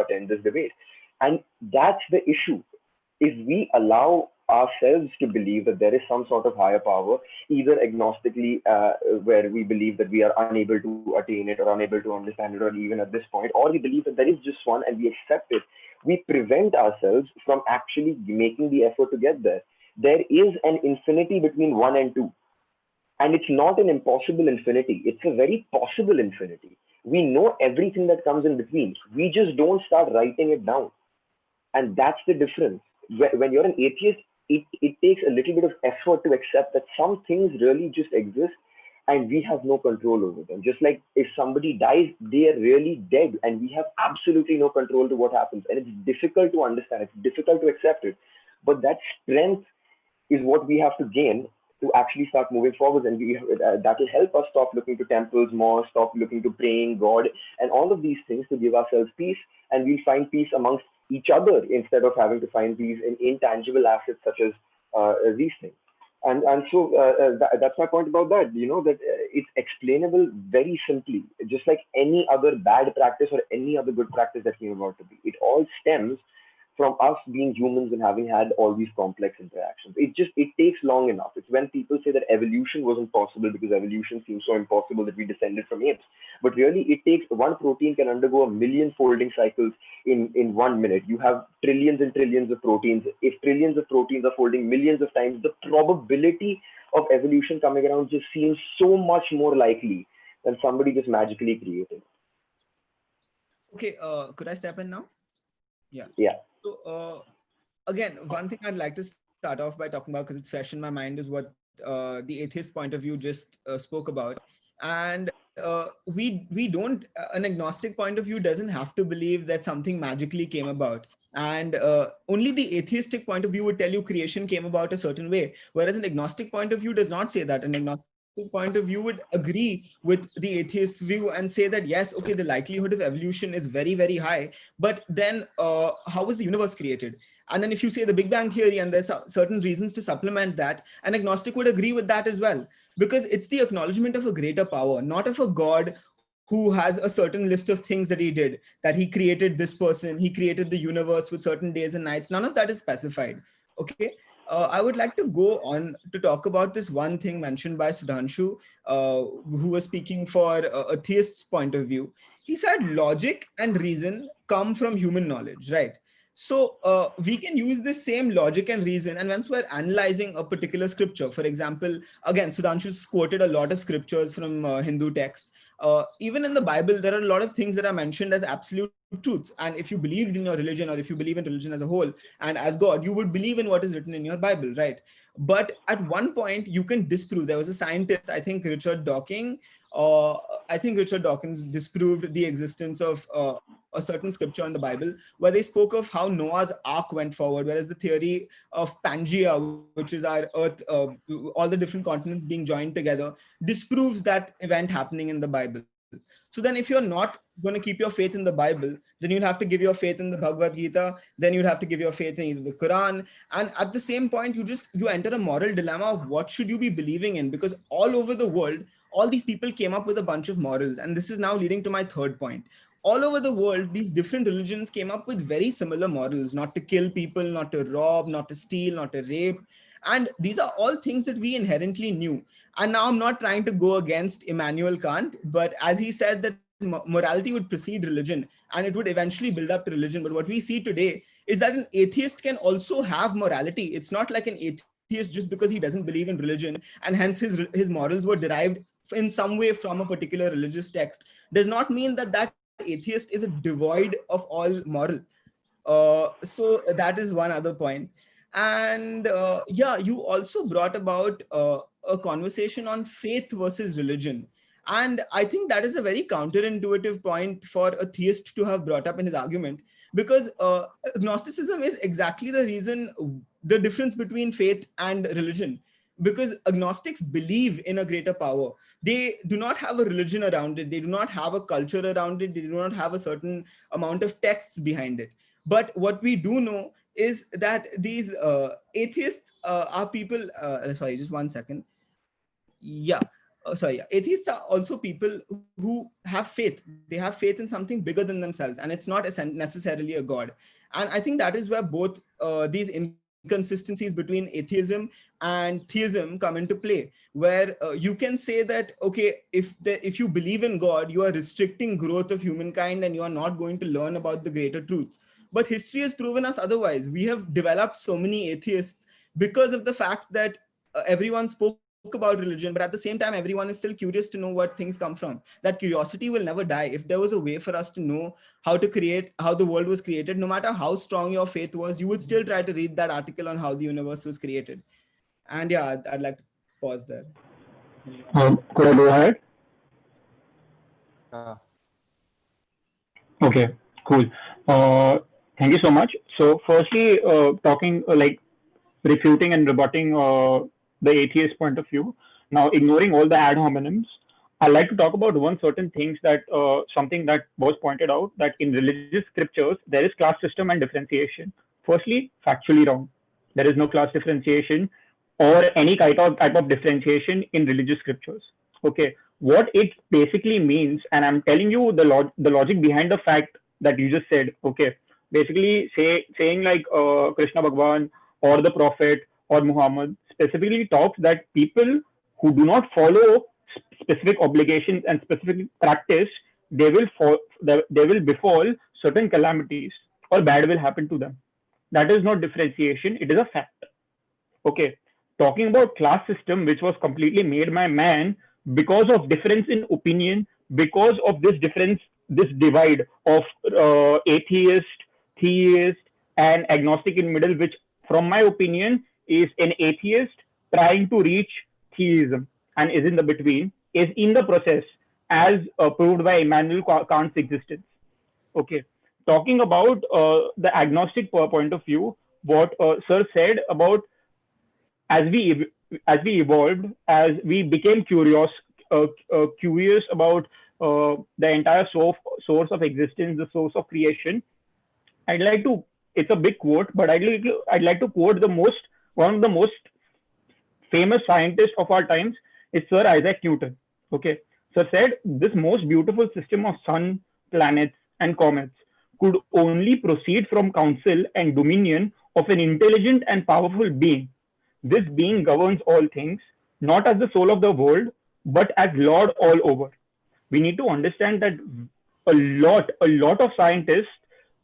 S9: attend this debate. And that's the issue. If we allow ourselves to believe that there is some sort of higher power, either agnostically, where we believe that we are unable to attain it or unable to understand it, or even at this point, or we believe that there is just one and we accept it, we prevent ourselves from actually making the effort to get there. There is an infinity between 1 and 2. And it's not an impossible infinity. It's a very possible infinity. We know everything that comes in between. We just don't start writing it down. And that's the difference. When you're an atheist, it takes a little bit of effort to accept that some things really just exist and we have no control over them. Just like if somebody dies, they are really dead and we have absolutely no control to what happens. And it's difficult to understand. It's difficult to accept it. But that strength is what we have to gain to actually start moving forward. And that will help us stop looking to temples more, stop looking to praying God and all of these things to give ourselves peace. And we'll find peace amongst each other instead of having to find these in intangible assets such as these things. And so that's my point about that, that it's explainable very simply, just like any other bad practice or any other good practice that came about to be. It all stems from us being humans and having had all these complex interactions. It takes long enough. It's when people say that evolution wasn't possible because evolution seems so impossible that we descended from apes. But really, it takes one protein can undergo 1 million folding cycles in 1 minute. You have trillions and trillions of proteins. If trillions of proteins are folding millions of times, the probability of evolution coming around just seems so much more likely than somebody just magically created.
S8: Okay, could I step in now? Yeah.
S9: Yeah.
S8: So again, one thing I'd like to start off by talking about, because it's fresh in my mind, is what the atheist point of view just spoke about. And we don't, an agnostic point of view doesn't have to believe that something magically came about. And only the atheistic point of view would tell you creation came about a certain way, whereas an agnostic point of view does not say that. An agnostic point of view would agree with the atheist view and say that, yes, okay, the likelihood of evolution is very, very high, but then how was the universe created? And then if you say the Big Bang theory and there's certain reasons to supplement that, an agnostic would agree with that as well, because it's the acknowledgement of a greater power, not of a God who has a certain list of things that he did, that he created this person, he created the universe with certain days and nights. None of that is specified. Okay. I would like to go on to talk about this one thing mentioned by Sudhanshu, who was speaking for a theist's point of view. He said logic and reason come from human knowledge, right? So we can use this same logic and reason, and once we're analyzing a particular scripture, for example, again, Sudhanshu's quoted a lot of scriptures from Hindu texts. Even in the Bible, there are a lot of things that are mentioned as absolute truths. And if you believed in your religion, or if you believe in religion as a whole and as God, you would believe in what is written in your Bible, right? But at one point, you can disprove. There was a scientist, I think Richard Dawkins, disproved the existence of a certain scripture in the Bible where they spoke of how Noah's Ark went forward, whereas the theory of Pangea, which is our Earth, all the different continents being joined together, disproves that event happening in the Bible. So then if you're not going to keep your faith in the Bible, then you'll have to give your faith in the Bhagavad Gita, then you'd have to give your faith in either the Quran. And at the same point, you enter a moral dilemma of what should you be believing in, because all over the world, all these people came up with a bunch of morals. And this is now leading to my third point. All over the world, these different religions came up with very similar morals: not to kill people, not to rob, not to steal, not to rape. And these are all things that we inherently knew. And now I'm not trying to go against Immanuel Kant, but as he said that morality would precede religion and it would eventually build up to religion. But what we see today is that an atheist can also have morality. It's not like an atheist just because he doesn't believe in religion and hence his morals were derived in some way from a particular religious text, does not mean that that atheist is devoid of all moral. So that is one other point. And yeah, you also brought about a conversation on faith versus religion. And I think that is a very counterintuitive point for a theist to have brought up in his argument, because agnosticism is exactly the reason, the difference between faith and religion. Because agnostics believe in a greater power. They do not have a religion around it. They do not have a culture around it. They do not have a certain amount of texts behind it. But what we do know is that these atheists are people, sorry, just one second. Yeah. Atheists are also people who have faith. They have faith in something bigger than themselves, and it's not necessarily a god. And I think that is where both these inconsistencies between atheism and theism come into play, where you can say that, okay, if you believe in God, you are restricting growth of humankind and you are not going to learn about the greater truths. But history has proven us otherwise. We have developed so many atheists because of the fact that everyone spoke about religion, but at the same time, everyone is still curious to know what things come from. That curiosity will never die. If there was a way for us to know how the world was created, no matter how strong your faith was, you would still try to read that article on how the universe was created. And yeah, I'd like to pause there.
S7: Could I go ahead? Okay, cool. Thank you so much. So firstly, talking refuting and rebutting the atheist point of view. Now, ignoring all the ad hominems, I'd like to talk about one certain things that something that was pointed out, that in religious scriptures, there is class system and differentiation. Firstly, factually wrong. There is no class differentiation or any type of differentiation in religious scriptures. Okay, what it basically means, and I'm telling you the logic behind the fact that you just said. Okay, basically saying like Krishna Bhagwan or the Prophet or Muhammad specifically talks that people who do not follow specific obligations and specific practice, they will befall certain calamities or bad will happen to them. That is not differentiation, it is a fact. Okay, talking about class system, which was completely made by man because of difference in opinion, because of this difference, this divide of atheist, theist, and agnostic in middle, which from my opinion is an atheist trying to reach theism and is in the between, is in the process, as proved by Immanuel Kant's existence. Okay, talking about the agnostic point of view, what Sir said about as we evolved, as we became curious about the entire source of existence, the source of creation. I'd like to. It's a big quote, but I'd like to quote one of the most famous scientists of our times is Sir Isaac Newton. Okay, Sir said this most beautiful system of sun, planets, and comets could only proceed from counsel and dominion of an intelligent and powerful being This being governs all things, not as the soul of the world, but as Lord all over. We need to understand that a lot of scientists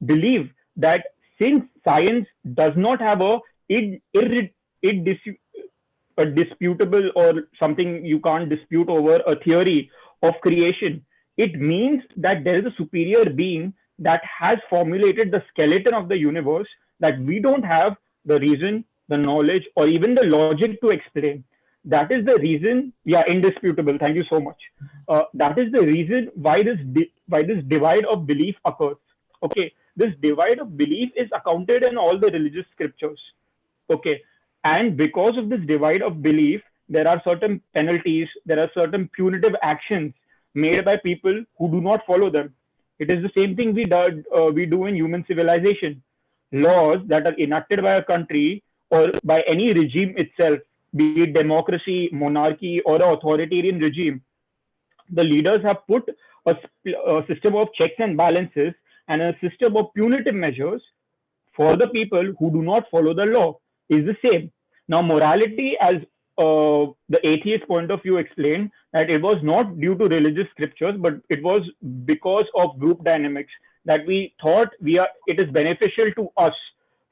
S7: believe that since science does not have a disputable or something you can't dispute over a theory of creation, it means that there is a superior being that has formulated the skeleton of the universe that we don't have the reason, the knowledge, or even the logic to explain. That is the reason, yeah, indisputable. Thank you so much. That is the reason why this divide of belief occurs. Okay, this divide of belief is accounted in all the religious scriptures. Okay, and because of this divide of belief, there are certain penalties, there are certain punitive actions made by people who do not follow them. It is the same thing we do in human civilization. Laws that are enacted by a country or by any regime itself, be it democracy, monarchy, or an authoritarian regime, the leaders have put a system of checks and balances and a system of punitive measures for the people who do not follow the law is the same. Now, morality, as the atheist point of view explained, that it was not due to religious scriptures, but it was because of group dynamics that we thought it is beneficial to us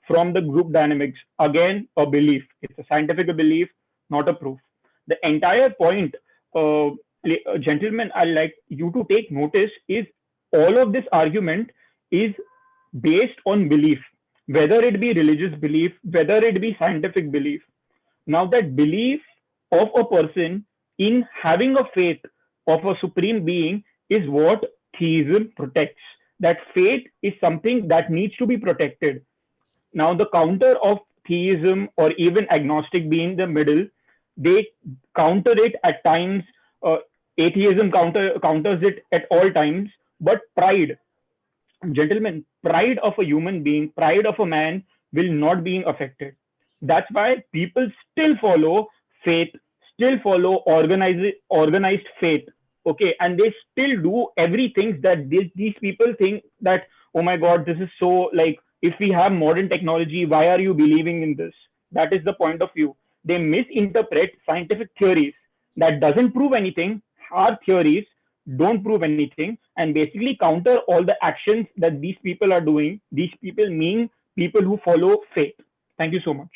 S7: from the group dynamics. Again, a belief. It's a scientific belief, not a proof. The entire point, gentlemen, I'd like you to take notice is all of this argument is based on belief, whether it be religious belief, whether it be scientific belief. Now, that belief of a person in having a faith of a supreme being is what theism protects. That faith is something that needs to be protected. Now, the counter of theism or even agnostic being the middle, they counter it at times. Atheism counters it at all times, but pride, gentlemen, pride of a human being, pride of a man will not be affected. That's why people still follow faith, still follow organized faith. Okay, and they still do everything that these people think that, oh my God, this is so, like, if we have modern technology, why are you believing in this? That is the point of view. They misinterpret scientific theories that doesn't prove anything. Our theories don't prove anything and basically counter all the actions that these people are doing. These people mean people who follow faith. Thank you so much.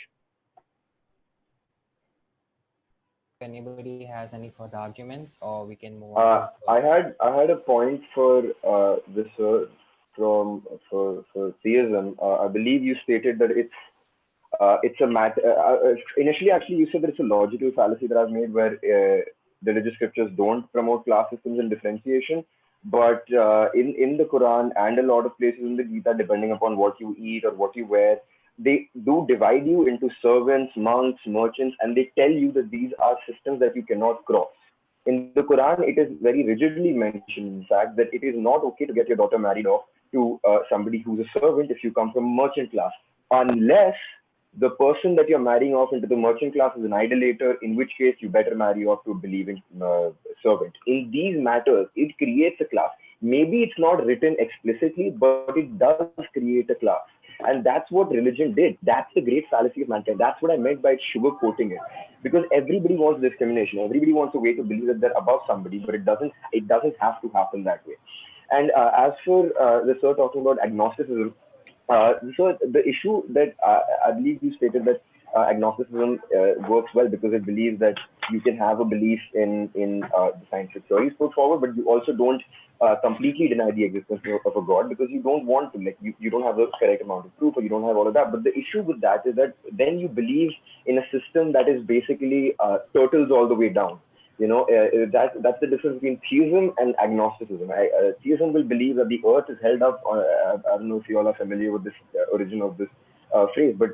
S6: If anybody has any further arguments, or we can move
S9: I
S6: on.
S9: had a point for this for theism. I believe you stated that it's a matter. Initially, actually, you said that it's a logical fallacy that I've made, where religious scriptures don't promote class systems and differentiation. But in the Quran and a lot of places in the Gita, depending upon what you eat or what you wear, they do divide you into servants, monks, merchants, and they tell you that these are systems that you cannot cross. In the Quran, it is very rigidly mentioned, in fact, that it is not okay to get your daughter married off to somebody who's a servant if you come from merchant class, unless the person that you're marrying off into the merchant class is an idolater, in which case you better marry off to a believing servant. In these matters, it creates a class. Maybe it's not written explicitly, but it does create a class. And that's what religion did. That's the great fallacy of mankind. That's what I meant by sugarcoating it. Because everybody wants discrimination. Everybody wants a way to believe that they're above somebody, but it doesn't have to happen that way. And as for the sir talking about agnosticism, so the issue that I believe you stated that agnosticism works well because it believes that you can have a belief in the scientific theories put forward, but you also don't completely deny the existence of a God because you don't want to, like, you don't have the correct amount of proof or you don't have all of that. But the issue with that is that then you believe in a system that is basically turtles all the way down. You know, that's the difference between theism and agnosticism. Theism will believe that the earth is held up. I don't know if you all are familiar with this origin of this phrase, but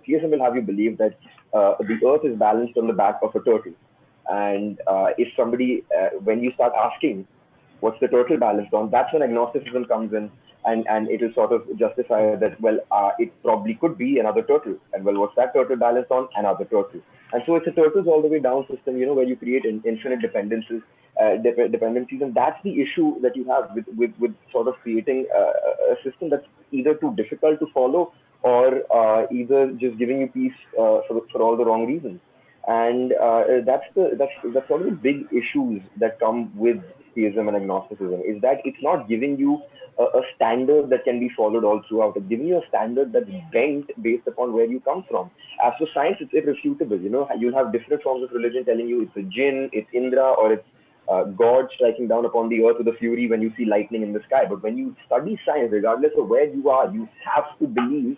S9: theism will have you believe that the earth is balanced on the back of a turtle. And if somebody, when you start asking, what's the turtle balanced on, that's when agnosticism comes in, and it will sort of justify that, well, it probably could be another turtle. And well, what's that turtle balanced on? Another turtle. And so it's a turtles all the way down system, you know, where you create infinite dependencies, and that's the issue that you have with sort of creating a system that's either too difficult to follow or either just giving you peace for all the wrong reasons. And that's one of the big issues that come with theism and agnosticism, is that it's not giving you a standard that can be followed all throughout. It's giving you a standard that's bent based upon where you come from. As for science, it's irrefutable. You'll have different forms of religion telling you it's a jinn, it's Indra, or it's God striking down upon the earth with a fury when you see lightning in the sky. But when you study science, regardless of where you are, you have to believe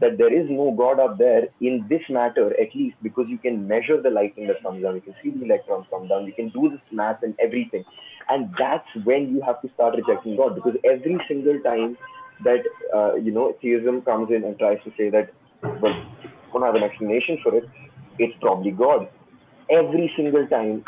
S9: that there is no God up there in this matter, at least, because you can measure the lightning that comes down, you can see the electrons come down, you can do this math and everything. And that's when you have to start rejecting God, because every single time that theism comes in and tries to say that, well, you don't have an explanation for it, it's probably God. Every single time,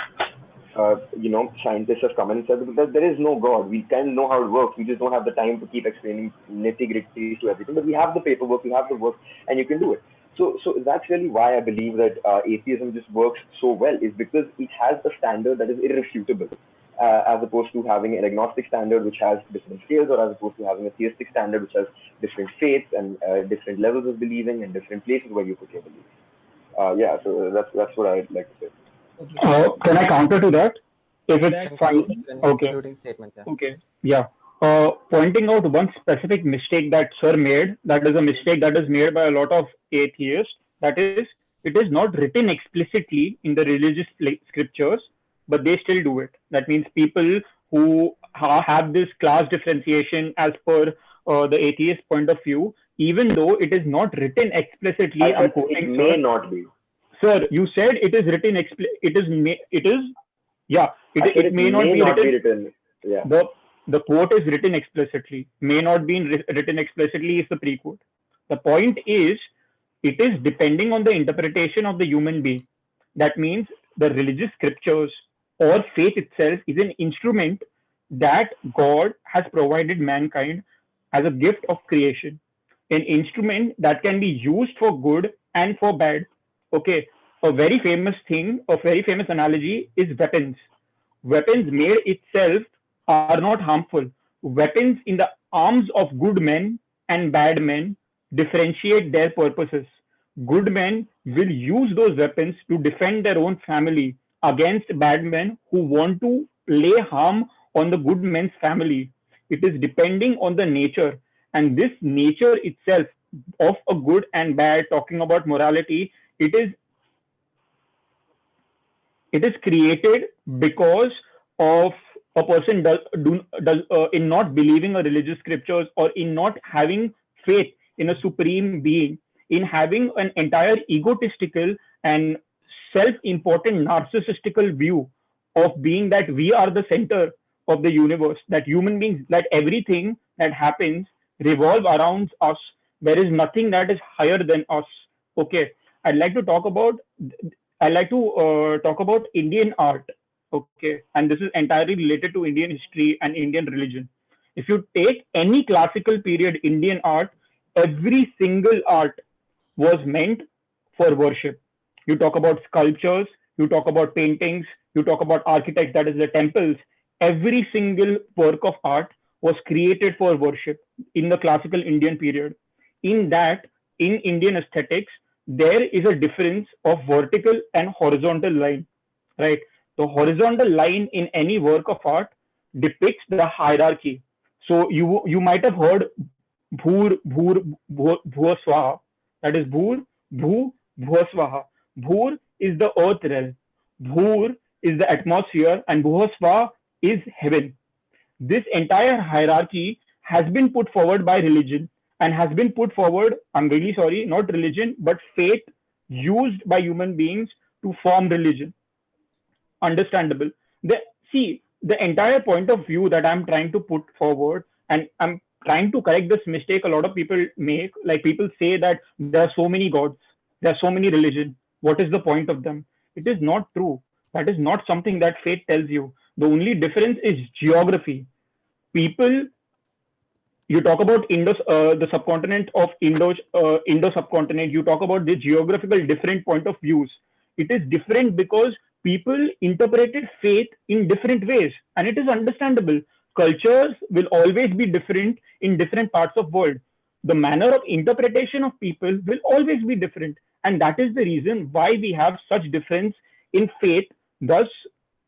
S9: scientists have come and said that there is no God. We kind of know how it works. We just don't have the time to keep explaining nitty-gritties to everything. But we have the paperwork, we have the work, and you can do it. So that's really why I believe that atheism just works so well, is because it has a standard that is irrefutable, as opposed to having an agnostic standard which has different scales, or as opposed to having a theistic standard which has different faiths and different levels of believing and different places where you put your beliefs. So that's what I'd like to say.
S8: Okay.
S7: Can I counter to that? If it's
S8: That-
S7: fine. Okay.
S6: Concluding statements. Yeah.
S7: Okay. Yeah. Pointing out one specific mistake that Sir made, that is a mistake that is made by a lot of atheists, that is, it is not written explicitly in the religious scriptures, but they still do it. That means people who have this class differentiation as per the atheist point of view, even though it is not written explicitly, I'm quoting,
S9: it may not be.
S7: Sir, you said it is written it may not be written.
S9: Yeah.
S7: The quote is written explicitly. May not be written explicitly is the pre-quote. The point is, it is depending on the interpretation of the human being. That means the religious scriptures or faith itself is an instrument that God has provided mankind as a gift of creation. An instrument that can be used for good and for bad. Okay, a very famous analogy is weapons. Weapons made itself are not harmful. Weapons in the arms of good men and bad men differentiate their purposes. Good men will use those weapons to defend their own family against bad men who want to lay harm on the good men's family. It is depending on the nature, and this nature itself of a good and bad, talking about morality, it is created because of a person in not believing a religious scriptures, or in not having faith in a supreme being, in having an entire egotistical and self-important narcissistical view of being that we are the center of the universe, that human beings, that everything that happens revolve around us. There is nothing that is higher than us. Okay, I'd like to talk about Indian art. Okay, and this is entirely related to Indian history and Indian religion. If you take any classical period Indian art, every single art was meant for worship. You talk about sculptures, you talk about paintings, you talk about architects, that is the temples. Every single work of art was created for worship in the classical Indian period. In that, in Indian aesthetics, there is a difference of vertical and horizontal line, right? The horizontal line in any work of art depicts the hierarchy. So you might have heard bhur bhuva swaha. That is bhur bhu bhuva swaha. Bhur is the earth realm. Bhur is the atmosphere, and bhuva swaha is heaven. This entire hierarchy has been put forward by religion, and has been put forward, I'm really sorry, not religion, but faith used by human beings to form religion. Understandable. The entire point of view that I'm trying to put forward, and I'm trying to correct this mistake a lot of people make, like people say that there are so many gods, there are so many religions. What is the point of them? It is not true. That is not something that faith tells you. The only difference is geography. People, you talk about the subcontinent of Indo subcontinent. You talk about the geographical different point of views. It is different because people interpreted faith in different ways, and it is understandable. Cultures will always be different in different parts of world. the manner of interpretation of people will always be different. And that is the reason why we have such difference in faith, thus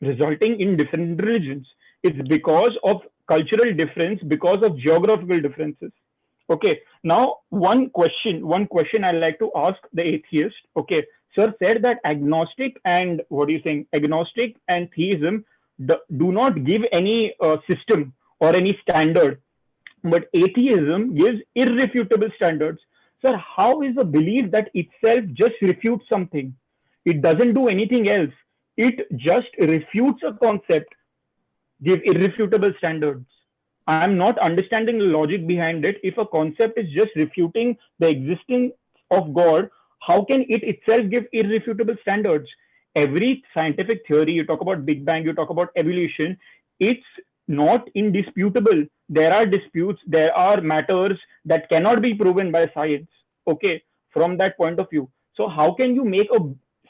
S7: resulting in different religions. It's because of cultural difference, because of geographical differences. Okay, now one question I'd like to ask the atheist. Okay, sir said that agnostic and what do you think? Agnostic and theism do not give any system or any standard, but atheism gives irrefutable standards. Sir, how is a belief that itself just refutes something? It doesn't do anything else. It just refutes a concept, give irrefutable standards. I'm not understanding the logic behind it. If a concept is just refuting the existence of God, how can it itself give irrefutable standards? Every scientific theory, you talk about Big Bang, you talk about evolution, it's not indisputable. There are disputes, there are matters that cannot be proven by science. Okay, from that point of view. So how can you make a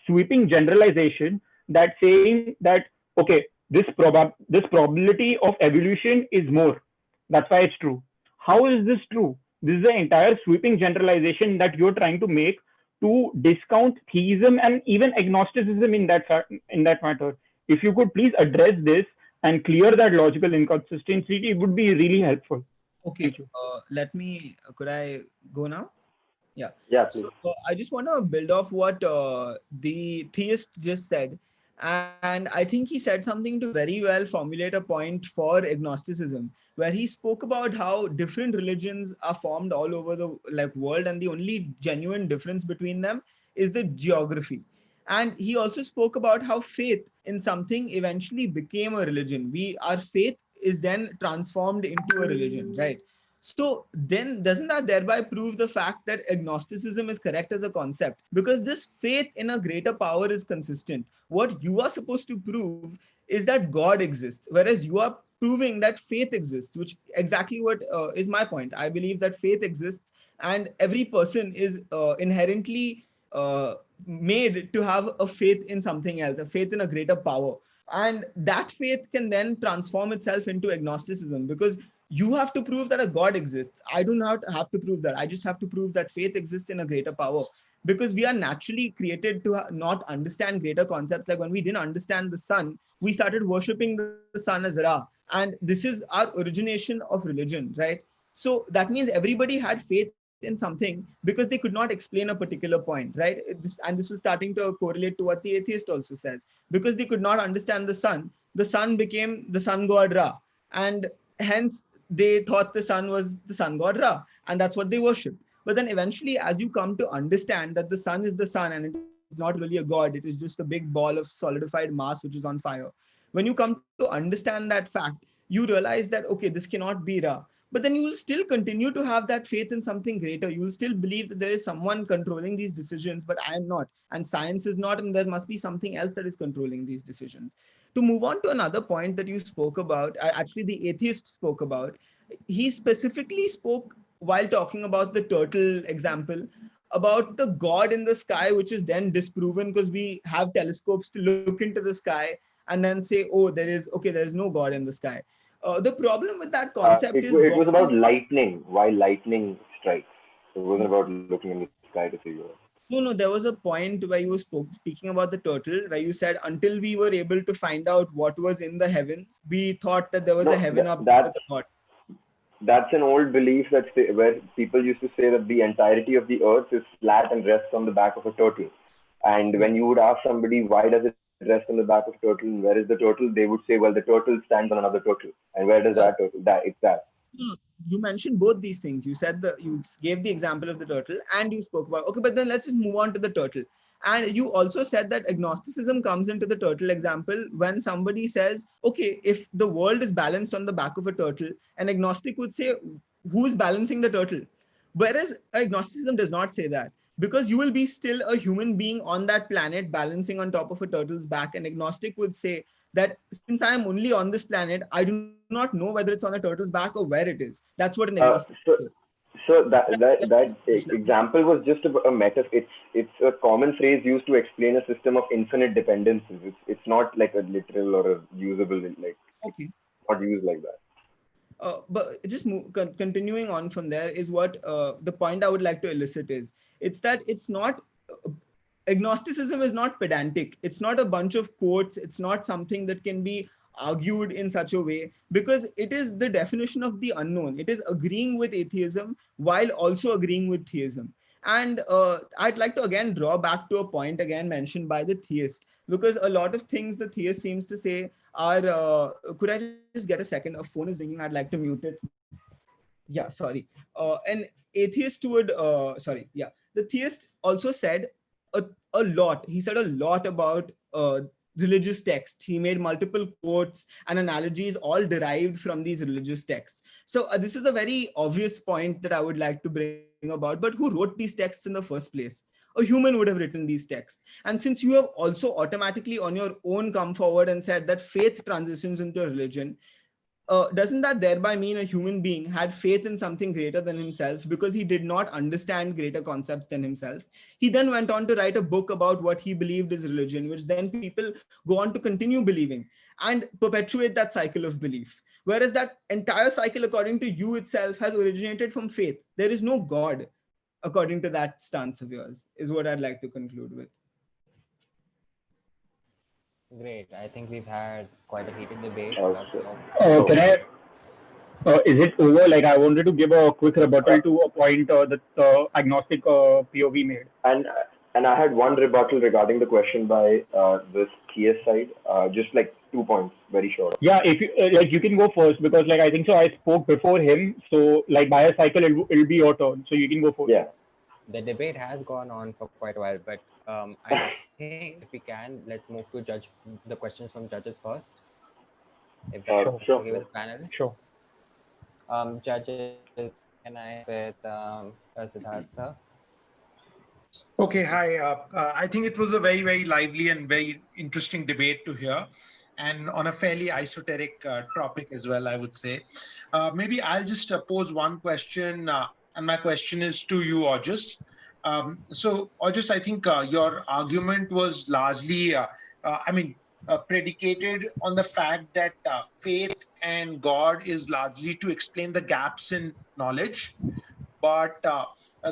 S7: sweeping generalization that saying that okay, this probability of evolution is more. That's why it's true. How is this true? This is the entire sweeping generalization that you're trying to make to discount theism and even agnosticism in that matter. If you could please address this and clear that logical inconsistency, it would be really helpful.
S8: Okay, could I go now? Yeah.
S9: Yeah, please.
S8: So I just want to build off what the theist just said. And I think he said something to very well formulate a point for agnosticism, where he spoke about how different religions are formed all over the world, and the only genuine difference between them is the geography. And he also spoke about how faith in something eventually became a religion. Our faith is then transformed into a religion, right? So then doesn't that thereby prove the fact that agnosticism is correct as a concept? Because this faith in a greater power is consistent. What you are supposed to prove is that God exists, whereas you are proving that faith exists, which exactly what is my point. I believe that faith exists and every person is inherently made to have a faith in something else, a faith in a greater power. And that faith can then transform itself into agnosticism, because you have to prove that a God exists. I do not have to prove that. I just have to prove that faith exists in a greater power, because we are naturally created to not understand greater concepts. Like when we didn't understand the sun, we started worshipping the sun as Ra. And this is our origination of religion, right? So that means everybody had faith in something because they could not explain a particular point, right? This was starting to correlate to what the atheist also says. Because they could not understand the sun became the sun god Ra. And hence they thought the sun was the sun god Ra, and that's what they worship. But then eventually, as you come to understand that the sun is the sun and it is not really a god, it is just a big ball of solidified mass which is on fire. When you come to understand that fact, you realize that, okay, this cannot be Ra. But then you will still continue to have that faith in something greater. You will still believe that there is someone controlling these decisions, but I am not. And science is not, and there must be something else that is controlling these decisions. To move on to another point that you spoke about, actually the atheist spoke about, he specifically spoke while talking about the turtle example, about the God in the sky, which is then disproven because we have telescopes to look into the sky and then say, oh, there is no God in the sky. The problem with that concept
S9: it was about lightning, why lightning strikes. It wasn't about looking in the sky to see God.
S8: No, there was a point where you were speaking about the turtle, where you said until we were able to find out what was in the heavens, we thought that there was a heaven up there with a God.
S9: That's an old belief where people used to say that the entirety of the earth is flat and rests on the back of a turtle. And when you would ask somebody, why does it rest on the back of a turtle and where is the turtle? They would say, well, the turtle stands on another turtle. And where does that turtle? It's that.
S8: You mentioned both these things. You said you gave the example of the turtle and you spoke about, okay, but then let's just move on to the turtle. And you also said that agnosticism comes into the turtle example when somebody says, okay, if the world is balanced on the back of a turtle, an agnostic would say, who's balancing the turtle? Whereas agnosticism does not say that, because you will be still a human being on that planet balancing on top of a turtle's back. An agnostic would say that since I am only on this planet, I do not know whether it's on a turtle's back or where it is. That's what an agnostic says.
S9: So that example was just a metaphor. It's a common phrase used to explain a system of infinite dependencies. It's not like a literal or a usable, not used like that.
S8: But just continuing on from there is what the point I would like to elicit is, it's that it's not, agnosticism is not pedantic. It's not a bunch of quotes. It's not something that can be argued in such a way, because it is the definition of the unknown. It is agreeing with atheism while also agreeing with theism. And I'd like to again draw back to a point again mentioned by the theist, because a lot of things the theist seems to say are, could I just get a second? A phone is ringing. I'd like to mute it. Yeah, sorry. An atheist would, sorry, yeah. The theist also said a lot. He said a lot about religious texts. He made multiple quotes and analogies, all derived from these religious texts. So this is a very obvious point that I would like to bring about. But who wrote these texts in the first place? A human would have written these texts. And since you have also automatically on your own come forward and said that faith transitions into religion, doesn't that thereby mean a human being had faith in something greater than himself because he did not understand greater concepts than himself? He then went on to write a book about what he believed is religion, which then people go on to continue believing and perpetuate that cycle of belief. Whereas that entire cycle, according to you itself, has originated from faith. There is no God, according to that stance of yours, is what I'd like to conclude with.
S6: Great. I think we've had quite a heated debate.
S7: Can I? Is it over? Like, I wanted to give a quick rebuttal to a point that the agnostic POV made.
S9: And I had one rebuttal regarding the question by this TS side. Just like 2 points, very short.
S7: Yeah, if you like, you can go first, because like I think so. I spoke before him, so like by a cycle, it'll be your turn. So you can go first.
S9: Yeah.
S6: The debate has gone on for quite a while, but I think if we can, let's move to the questions from judges first. If that's okay with the panel.
S7: Sure.
S6: Judges, can I with Siddharth sir?
S5: Okay, hi. I think it was a very, very lively and very interesting debate to hear, and on a fairly esoteric topic as well, I would say. Maybe I'll just pose one question, and my question is to you, 𝐬𝐧𝐜. So, 𝐬𝐽𝐽, I think your argument was largely, predicated on the fact that faith and God is largely to explain the gaps in knowledge. But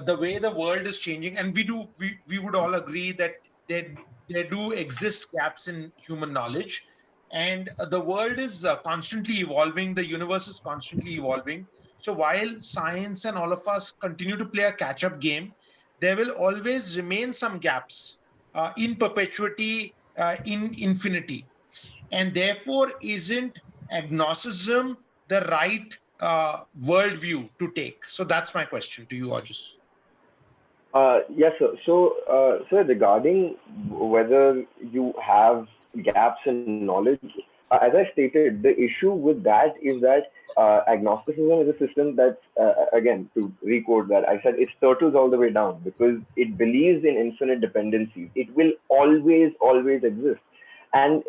S5: the way the world is changing, and we would all agree that there do exist gaps in human knowledge, and the world is constantly evolving. The universe is constantly evolving. So while science and all of us continue to play a catch-up game, there will always remain some gaps in perpetuity, in infinity, and therefore isn't agnosticism the right worldview to take? So that's my question to you, 𝐬𝐽𝐽.
S9: Yes, sir. So, sir, regarding whether you have gaps in knowledge, as I stated, the issue with that is that agnosticism is a system that, again, to recode that, I said it's turtles all the way down, because it believes in infinite dependencies. It will always exist. And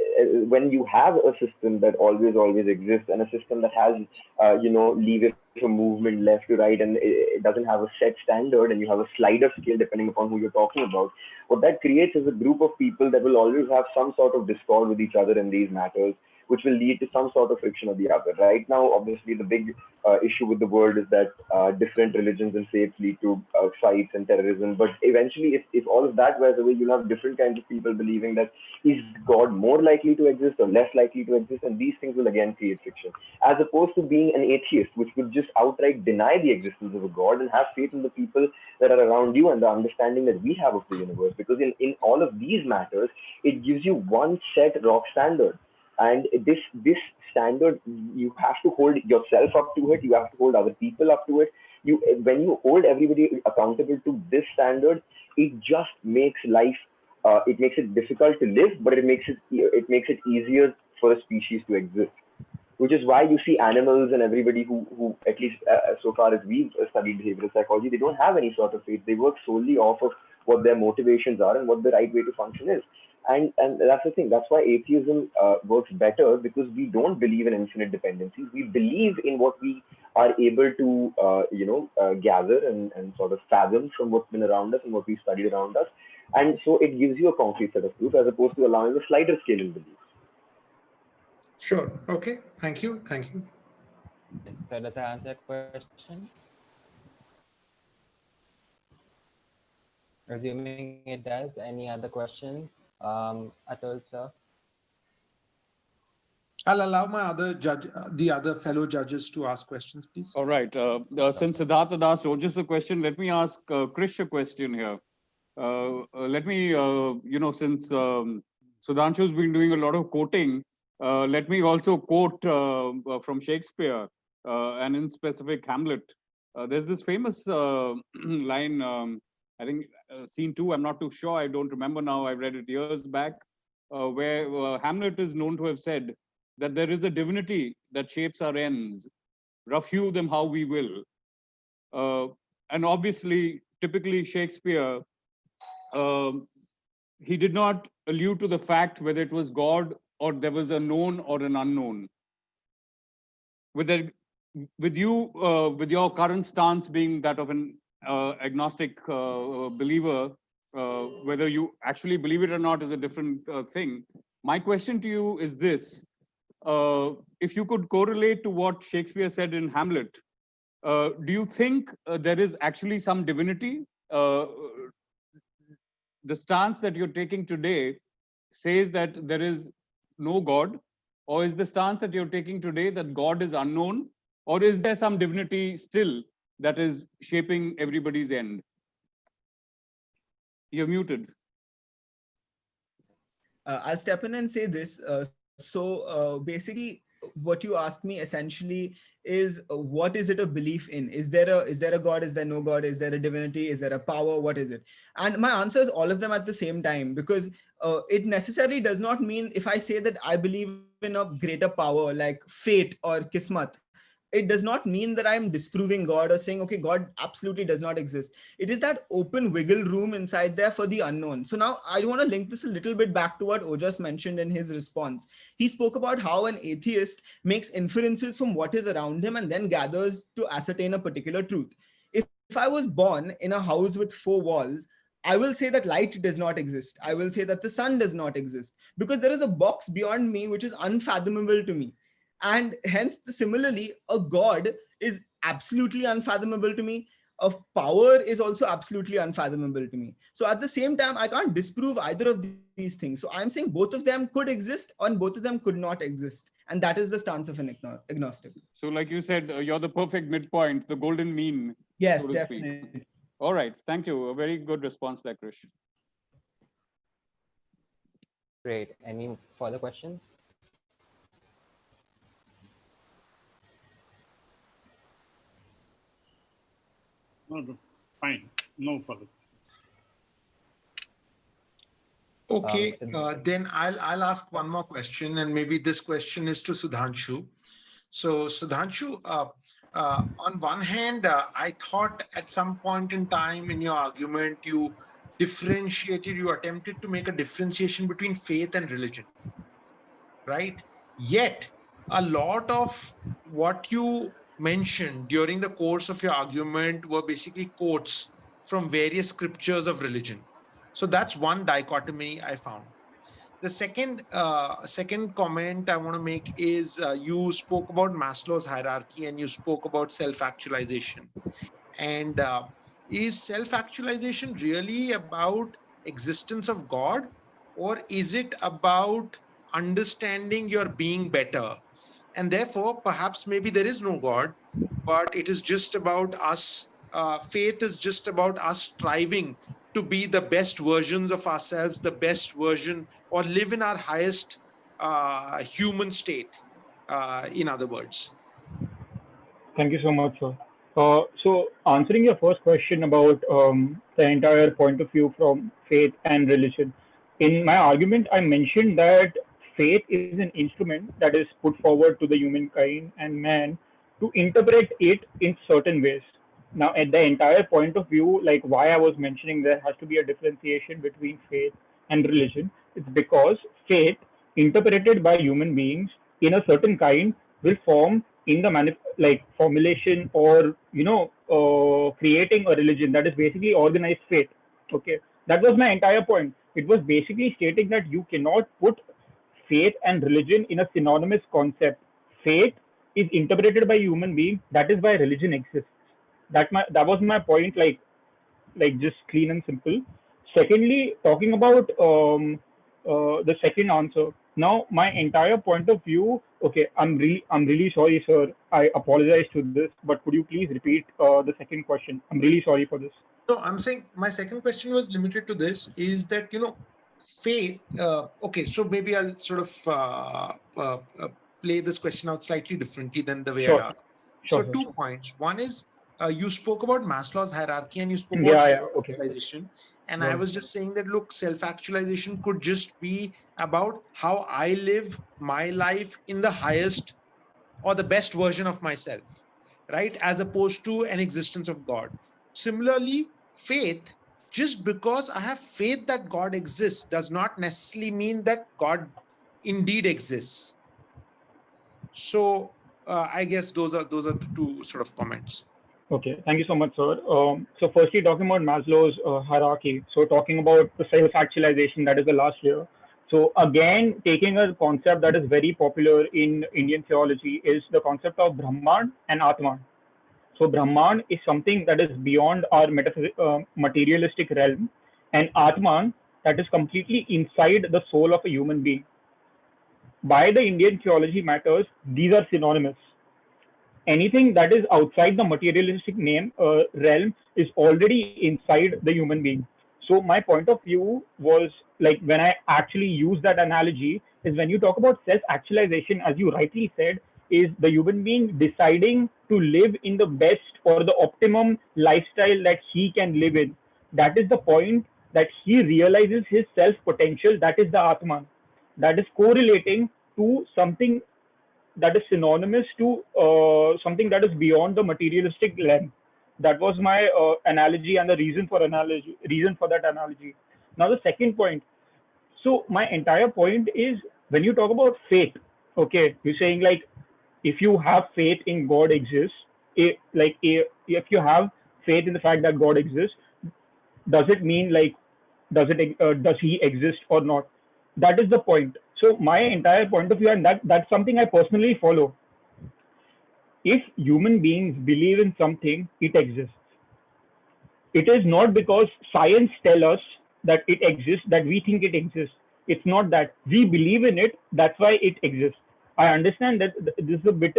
S9: when you have a system that always exists, and a system that has, lever for movement left to right, and it doesn't have a set standard, and you have a slider scale depending upon who you're talking about, what that creates is a group of people that will always have some sort of discord with each other in these matters, which will lead to some sort of friction or the other. Right now, obviously, the big issue with the world is that different religions and faiths lead to fights and terrorism. But eventually, if all of that wears away, you'll have different kinds of people believing that is God more likely to exist or less likely to exist, and these things will again create friction. As opposed to being an atheist, which would just outright deny the existence of a God and have faith in the people that are around you and the understanding that we have of the universe. Because in all of these matters, it gives you one set rock standard. And this standard, you have to hold yourself up to it. You have to hold other people up to it. When you hold everybody accountable to this standard, it just makes life. It makes it difficult to live, but it makes it easier for a species to exist. Which is why you see animals and everybody who at least so far as we've studied behavioral psychology, they don't have any sort of faith. They work solely off of what their motivations are and what the right way to function is. And that's the thing. That's why atheism works better, because we don't believe in infinite dependencies. We believe in what we are able to, gather and sort of fathom from what's been around us and what we've studied around us. And so it gives you a concrete set of proof as opposed to allowing a slider scale in belief.
S5: Sure. Okay. Thank you.
S6: So does that answer your question? Assuming it does, any other questions? Atul, sir?
S5: I'll allow my other judge, the other fellow judges to ask questions, please.
S2: All right. Since Siddharth asked Ojas a question, let me ask Krish a question here. Let me, since Sudhanshu's been doing a lot of quoting, let me also quote from Shakespeare and in specific Hamlet. There's this famous line, I think scene 2, I'm not too sure, I don't remember now, I read it years back, where Hamlet is known to have said that there is a divinity that shapes our ends, rough hew them how we will. And obviously, typically Shakespeare, he did not allude to the fact whether it was God or there was a known or an unknown. With your current stance being that of an agnostic believer, whether you actually believe it or not is a different thing. My question to you is this. If you could correlate to what Shakespeare said in Hamlet, do you think there is actually some divinity? The stance that you're taking today says that there is no God, or is the stance that you're taking today that God is unknown, or is there some divinity still that is shaping everybody's end? You're muted.
S8: I'll step in and say this. Basically, what you asked me essentially is what is it a belief in? Is there a God? Is there no God? Is there a divinity? Is there a power? What is it? And my answer is all of them at the same time, because it necessarily does not mean if I say that I believe in a greater power like fate or kismat, it does not mean that I'm disproving God or saying, okay, God absolutely does not exist. It is that open wiggle room inside there for the unknown. So now I want to link this a little bit back to what Ojas mentioned in his response. He spoke about how an atheist makes inferences from what is around him and then gathers to ascertain a particular truth. If I was born in a house with 4 walls, I will say that light does not exist. I will say that the sun does not exist, because there is a box beyond me which is unfathomable to me. And hence, similarly, a God is absolutely unfathomable to me. A power is also absolutely unfathomable to me. So at the same time, I can't disprove either of these things. So I'm saying both of them could exist and both of them could not exist. And that is the stance of an agnostic.
S2: So like you said, you're the perfect midpoint, the golden mean.
S8: Yes,
S2: so to
S8: definitely.
S2: speak. All right. Thank you. A very good response there, Krish.
S6: Great. Any further questions?
S4: No, fine. No further.
S5: Okay, then I'll ask one more question, and maybe this question is to Sudhanshu. So Sudhanshu, on one hand, I thought at some point in time in your argument, you attempted to make a differentiation between faith and religion, right? Yet, a lot of what you mentioned during the course of your argument were basically quotes from various scriptures of religion. So that's one dichotomy I found. The second comment I want to make is you spoke about Maslow's hierarchy and you spoke about self-actualization. And is self-actualization really about existence of God, or is it about understanding your being better? And therefore, perhaps maybe there is no God, but it is just about us. Faith is just about us striving to be the best versions of ourselves, the best version, or live in our highest human state, in other words.
S7: Thank you so much, sir. So, answering your first question about the entire point of view from faith and religion, in my argument, I mentioned that faith is an instrument that is put forward to the humankind and man to interpret it in certain ways. Now, at the entire point of view, like why I was mentioning there has to be a differentiation between faith and religion, it's because faith, interpreted by human beings in a certain kind, will form in the formulation or creating a religion that is basically organized faith. Okay, that was my entire point. It was basically stating that you cannot put faith and religion in a synonymous concept. Faith is interpreted by human being, that is why religion exists. That was my point, like just clean and simple. Secondly, talking about the second answer. Now, my entire point of view. Okay, I'm really sorry, sir. I apologize to this, but could you please repeat the second question? I'm really sorry for this.
S5: No, I'm saying my second question was limited to this, is that, faith. Okay, so maybe I'll sort of play this question out slightly differently than the way I'd
S7: Sure,
S5: asked.
S7: sure,
S5: So
S7: sir.
S5: 2 points. One is, you spoke about Maslow's hierarchy and you spoke about
S7: Yeah, okay.
S5: self-actualization. And
S7: Yeah.
S5: I was just saying that, look, self-actualization could just be about how I live my life in the highest or the best version of myself, right? As opposed to an existence of God. Similarly, faith, just because I have faith that God exists does not necessarily mean that God indeed exists. So I guess those are the two sort of comments.
S7: Okay, thank you so much, sir. So firstly, talking about Maslow's hierarchy. So talking about the self-actualization, that is the last layer. So again, taking a concept that is very popular in Indian theology is the concept of Brahman and Atman. So Brahman is something that is beyond our materialistic realm, and Atman, that is completely inside the soul of a human being. By the Indian theology matters, these are synonymous. Anything that is outside the materialistic realm is already inside the human being. So my point of view was, like, when I actually use that analogy, is when you talk about self actualization, as you rightly said, is the human being deciding to live in the best or the optimum lifestyle that he can live in. That is the point, that he realizes his self potential. That is the Atman. That is correlating to something that is synonymous to something that is beyond the materialistic lens. That was my analogy and the reason for that analogy. Now the second point. So my entire point is, when you talk about faith, okay, you're saying, like, if you have faith in God exists, if you have faith in the fact that God exists, does it mean, like, does he exist or not? That is the point. So my entire point of view, and that's something I personally follow. If human beings believe in something, it exists. It is not because science tell us that it exists that we think it exists. It's not that we believe in it, that's why it exists. I understand that this is a bit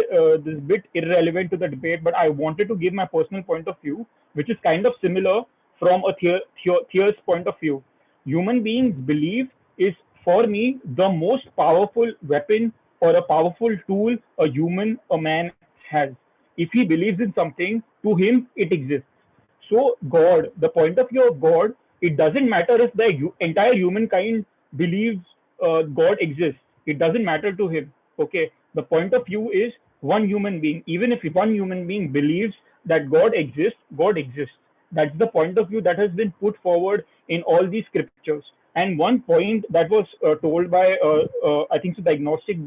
S7: irrelevant to the debate, but I wanted to give my personal point of view, which is kind of similar from a theist point of view. Human beings believe is, for me, the most powerful weapon or a powerful tool a man has. If he believes in something, to him it exists. So God, the point of view of God, it doesn't matter if the entire humankind believes God exists. It doesn't matter to him. Okay. The point of view is one human being. Even if one human being believes that God exists, God exists. That's the point of view that has been put forward in all these scriptures. And one point that was told by, I think, so the agnostic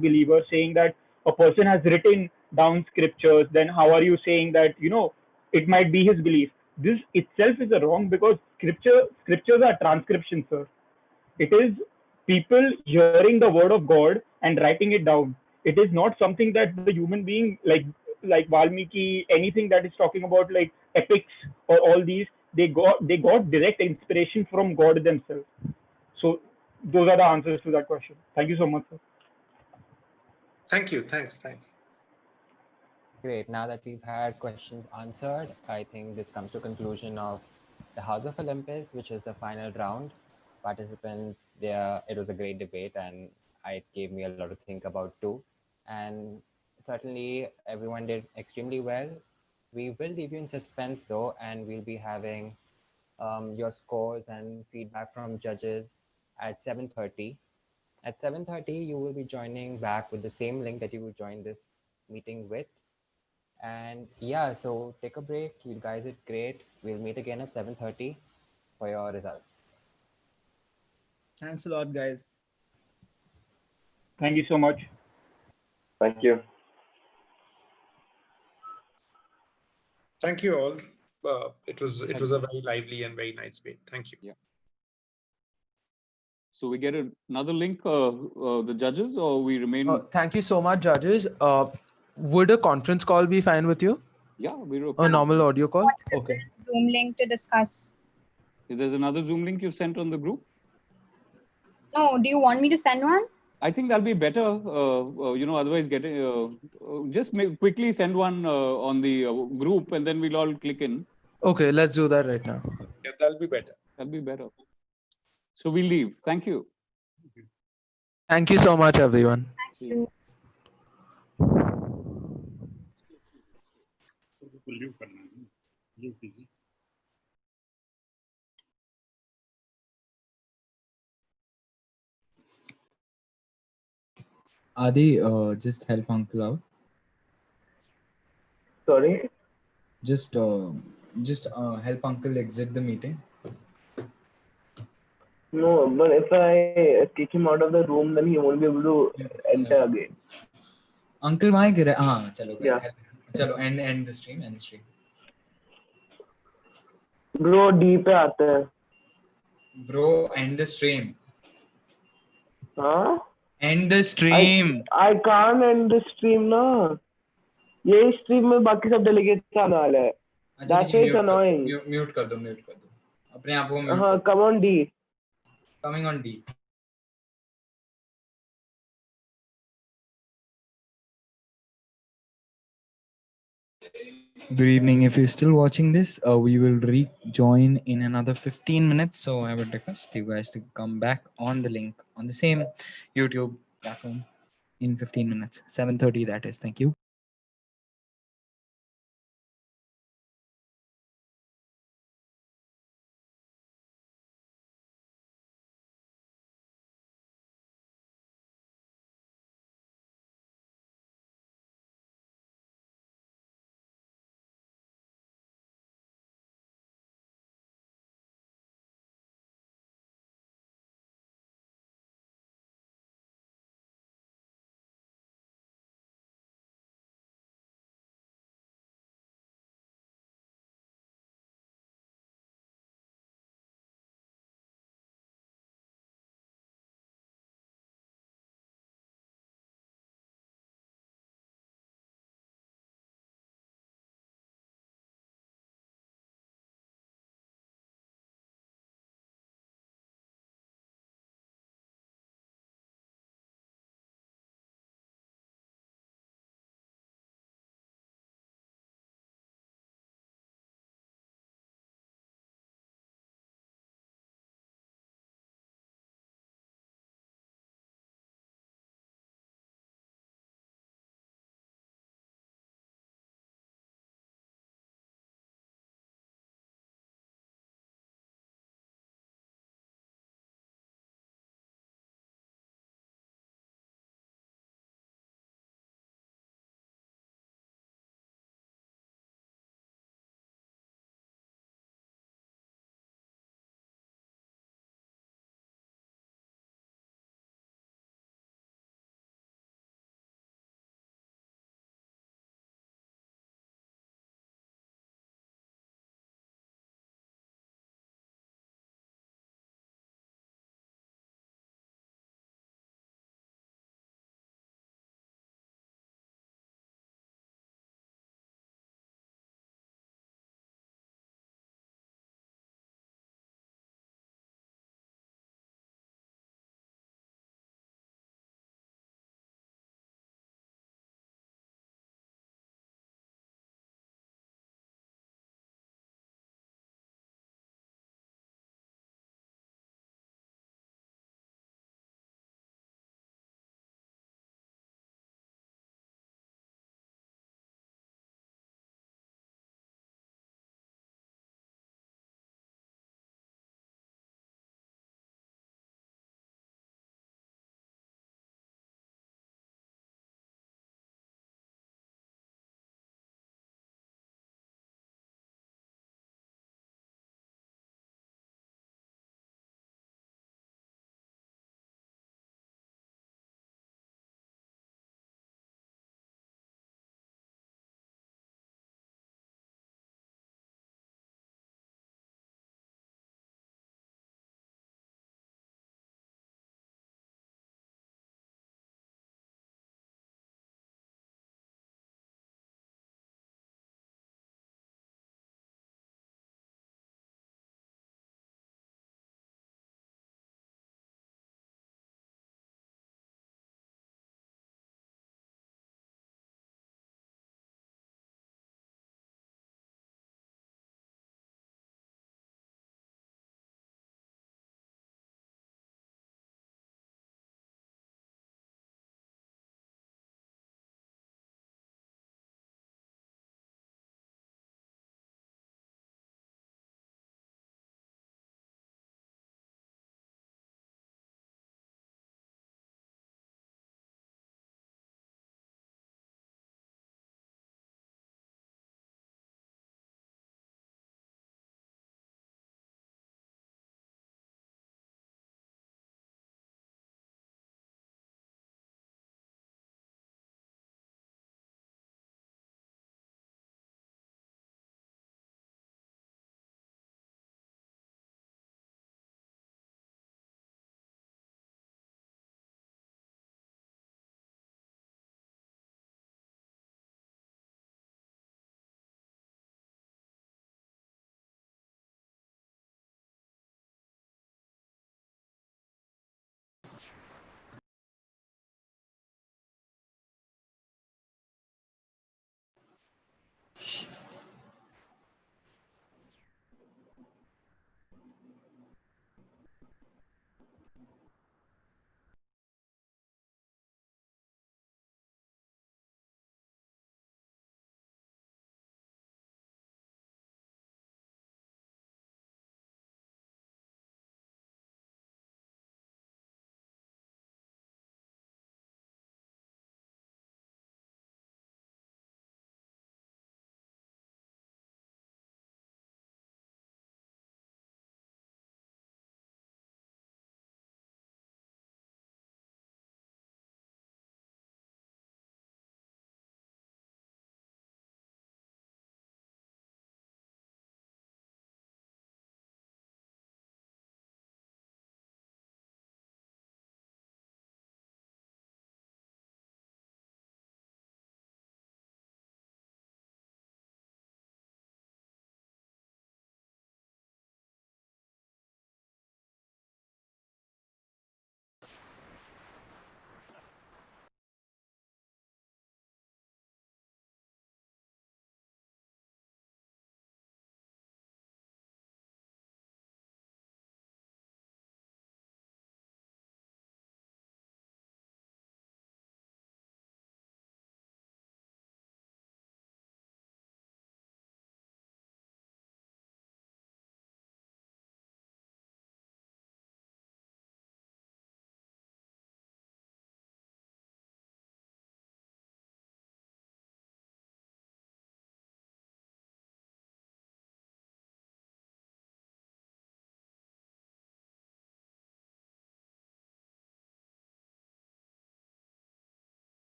S7: believer, saying that a person has written down scriptures, then how are you saying that, it might be his belief? This itself is a wrong, because scriptures are transcriptions, sir. It is people hearing the word of God and writing it down. It is not something that the human being, like Valmiki, anything that is talking about, like epics or all these, they got direct inspiration from God themselves. So those are the answers to that question. Thank you so much, sir.
S5: Thank you. Thanks.
S6: Great. Now that we've had questions answered, I think this comes to conclusion of the House of Olympus, which is the final round. Participants, it was a great debate, and it gave me a lot to think about too. And certainly everyone did extremely well. We will leave you in suspense though, and we'll be having your scores and feedback from judges at 7:30. At 7:30, you will be joining back with the same link that you will join this meeting with. And yeah, so take a break. You guys did great. We'll meet again at 7:30 for your results.
S8: Thanks a lot, guys.
S7: Thank you so much.
S9: Thank you.
S5: Thank you all. It was a very lively and very nice debate. Thank you.
S2: Yeah. So we get another link, the judges, or we remain?
S3: Thank you so much, judges. Would a conference call be fine with you?
S2: Yeah, we're okay.
S3: A normal audio call? Okay.
S1: Zoom link to discuss.
S2: Is there another Zoom link you've sent on the group?
S1: No, do you want me to send one?
S2: I think that'll be better. Otherwise, just quickly send one on the group, and then we'll all click in.
S3: Okay, let's do that right now.
S5: Yeah, that'll be better.
S2: That'll be better. So we'll leave. Thank you.
S3: Thank you so much, everyone.
S1: Thank you.
S4: Leave करना है, leave कीजिए।
S10: Adi, just help uncle out.
S9: Sorry?
S10: Just help uncle exit the meeting.
S9: No, but if I kick him out of the room, then he won't be able to enter again.
S10: Uncle, why gira? हाँ, चलो.
S9: Yeah.
S10: चलो, end the stream. End the stream.
S9: Bro, D पे आता है.
S10: Bro, end the stream.
S9: हाँ?
S10: End the stream.
S9: I can't end the stream ना. ये stream में बाकी सब delegates आने वाले हैं. That's why it's annoying.
S10: Mute कर दो. अपने आप को mute.
S9: हाँ, come on D.
S10: Coming on D. Good evening. If you're still watching this, we will rejoin in another 15 minutes. So I would request you guys to come back on the link on the same YouTube platform in 15 minutes, 7:30 that is. Thank you.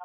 S2: I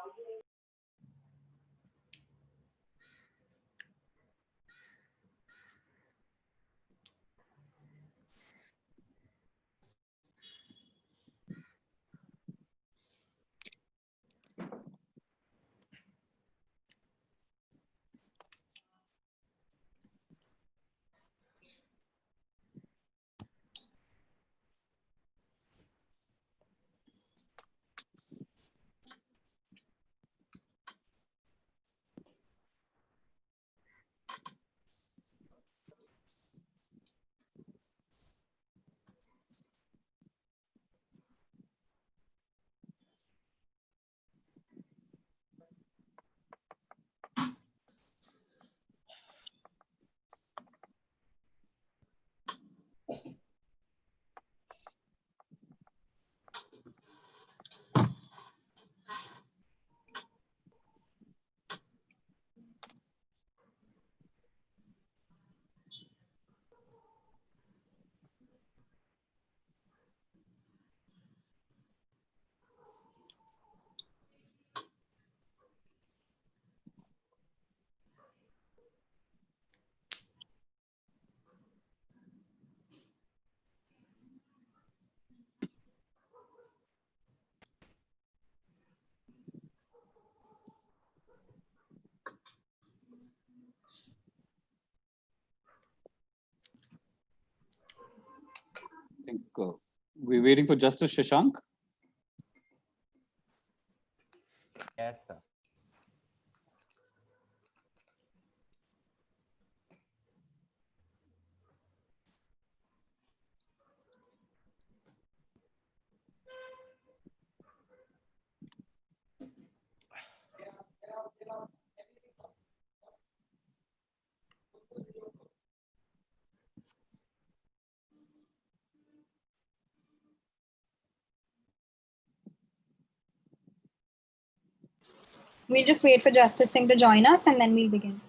S2: think we're waiting for Justice Shashank.
S6: Yes, sir.
S1: We'll just wait for Justice Singh to join us and then we'll begin.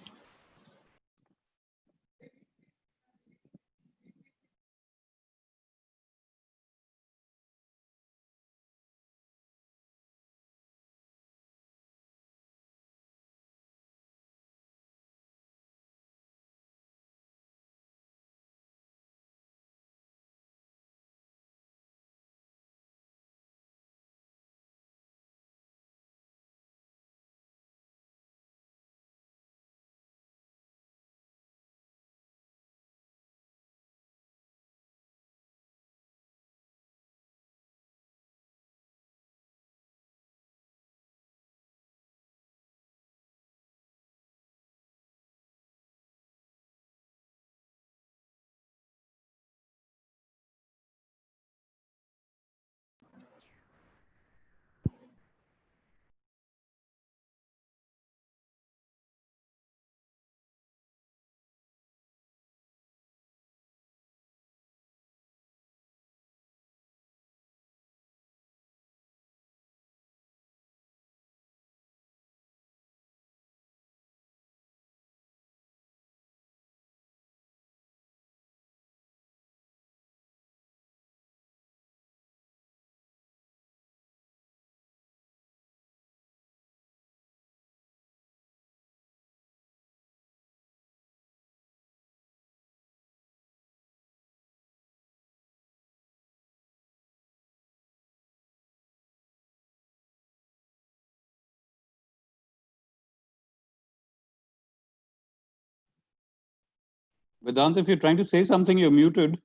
S2: Vedant, if you're trying to say something, you're muted.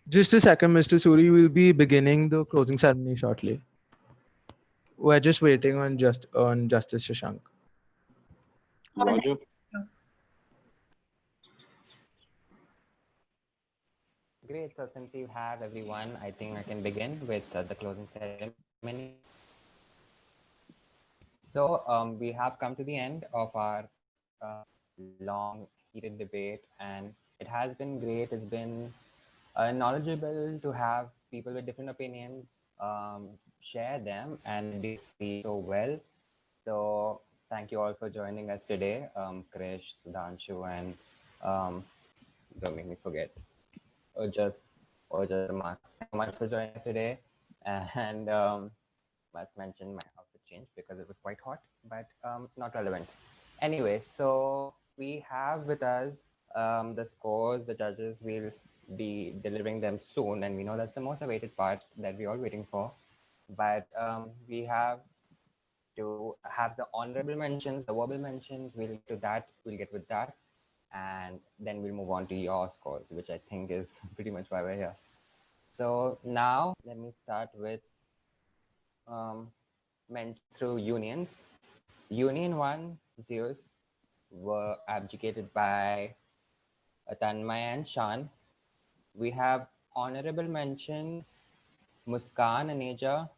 S3: Just a second, Mr. Suri. We'll be beginning the closing ceremony shortly. We're just waiting on Justice Shashank.
S2: Roger.
S6: Great. So since you have everyone, I think I can begin with the closing ceremony. So we have come to the end of our long, heated debate, and it has been great. It's been knowledgeable to have people with different opinions share them and disagree so well. So thank you all for joining us today, Krish, Sudhanshu, and don't make me forget, just or just a mask. Thank you so much for joining us today. And must mention my outfit change because it was quite hot, but not relevant. Anyway, so we have with us the scores. The judges will be delivering them soon, and we know that's the most awaited part that we're all waiting for. But we have to have the honorable mentions, the verbal mentions. We'll get to that. We'll get with that, and then we'll move on to your scores, which I think is pretty much why we're here. So now let me start with through unions. Union 1, Zeus, were abdicated by Tanmay and Shan. We have honorable mentions, Muskan Aneja,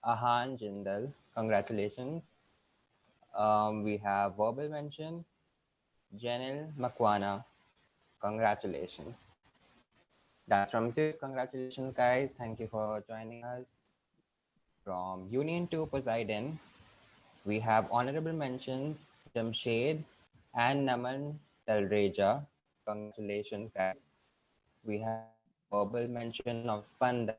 S6: Ahan Jindal. Congratulations. We have verbal mention, Janil Makwana. Congratulations. That's from Zeus. Congratulations, guys. Thank you for joining us. From Union 2, Poseidon, we have honorable mentions, Jamshed and Naman Talreja. Congratulations, guys. We have verbal mention of Spandan.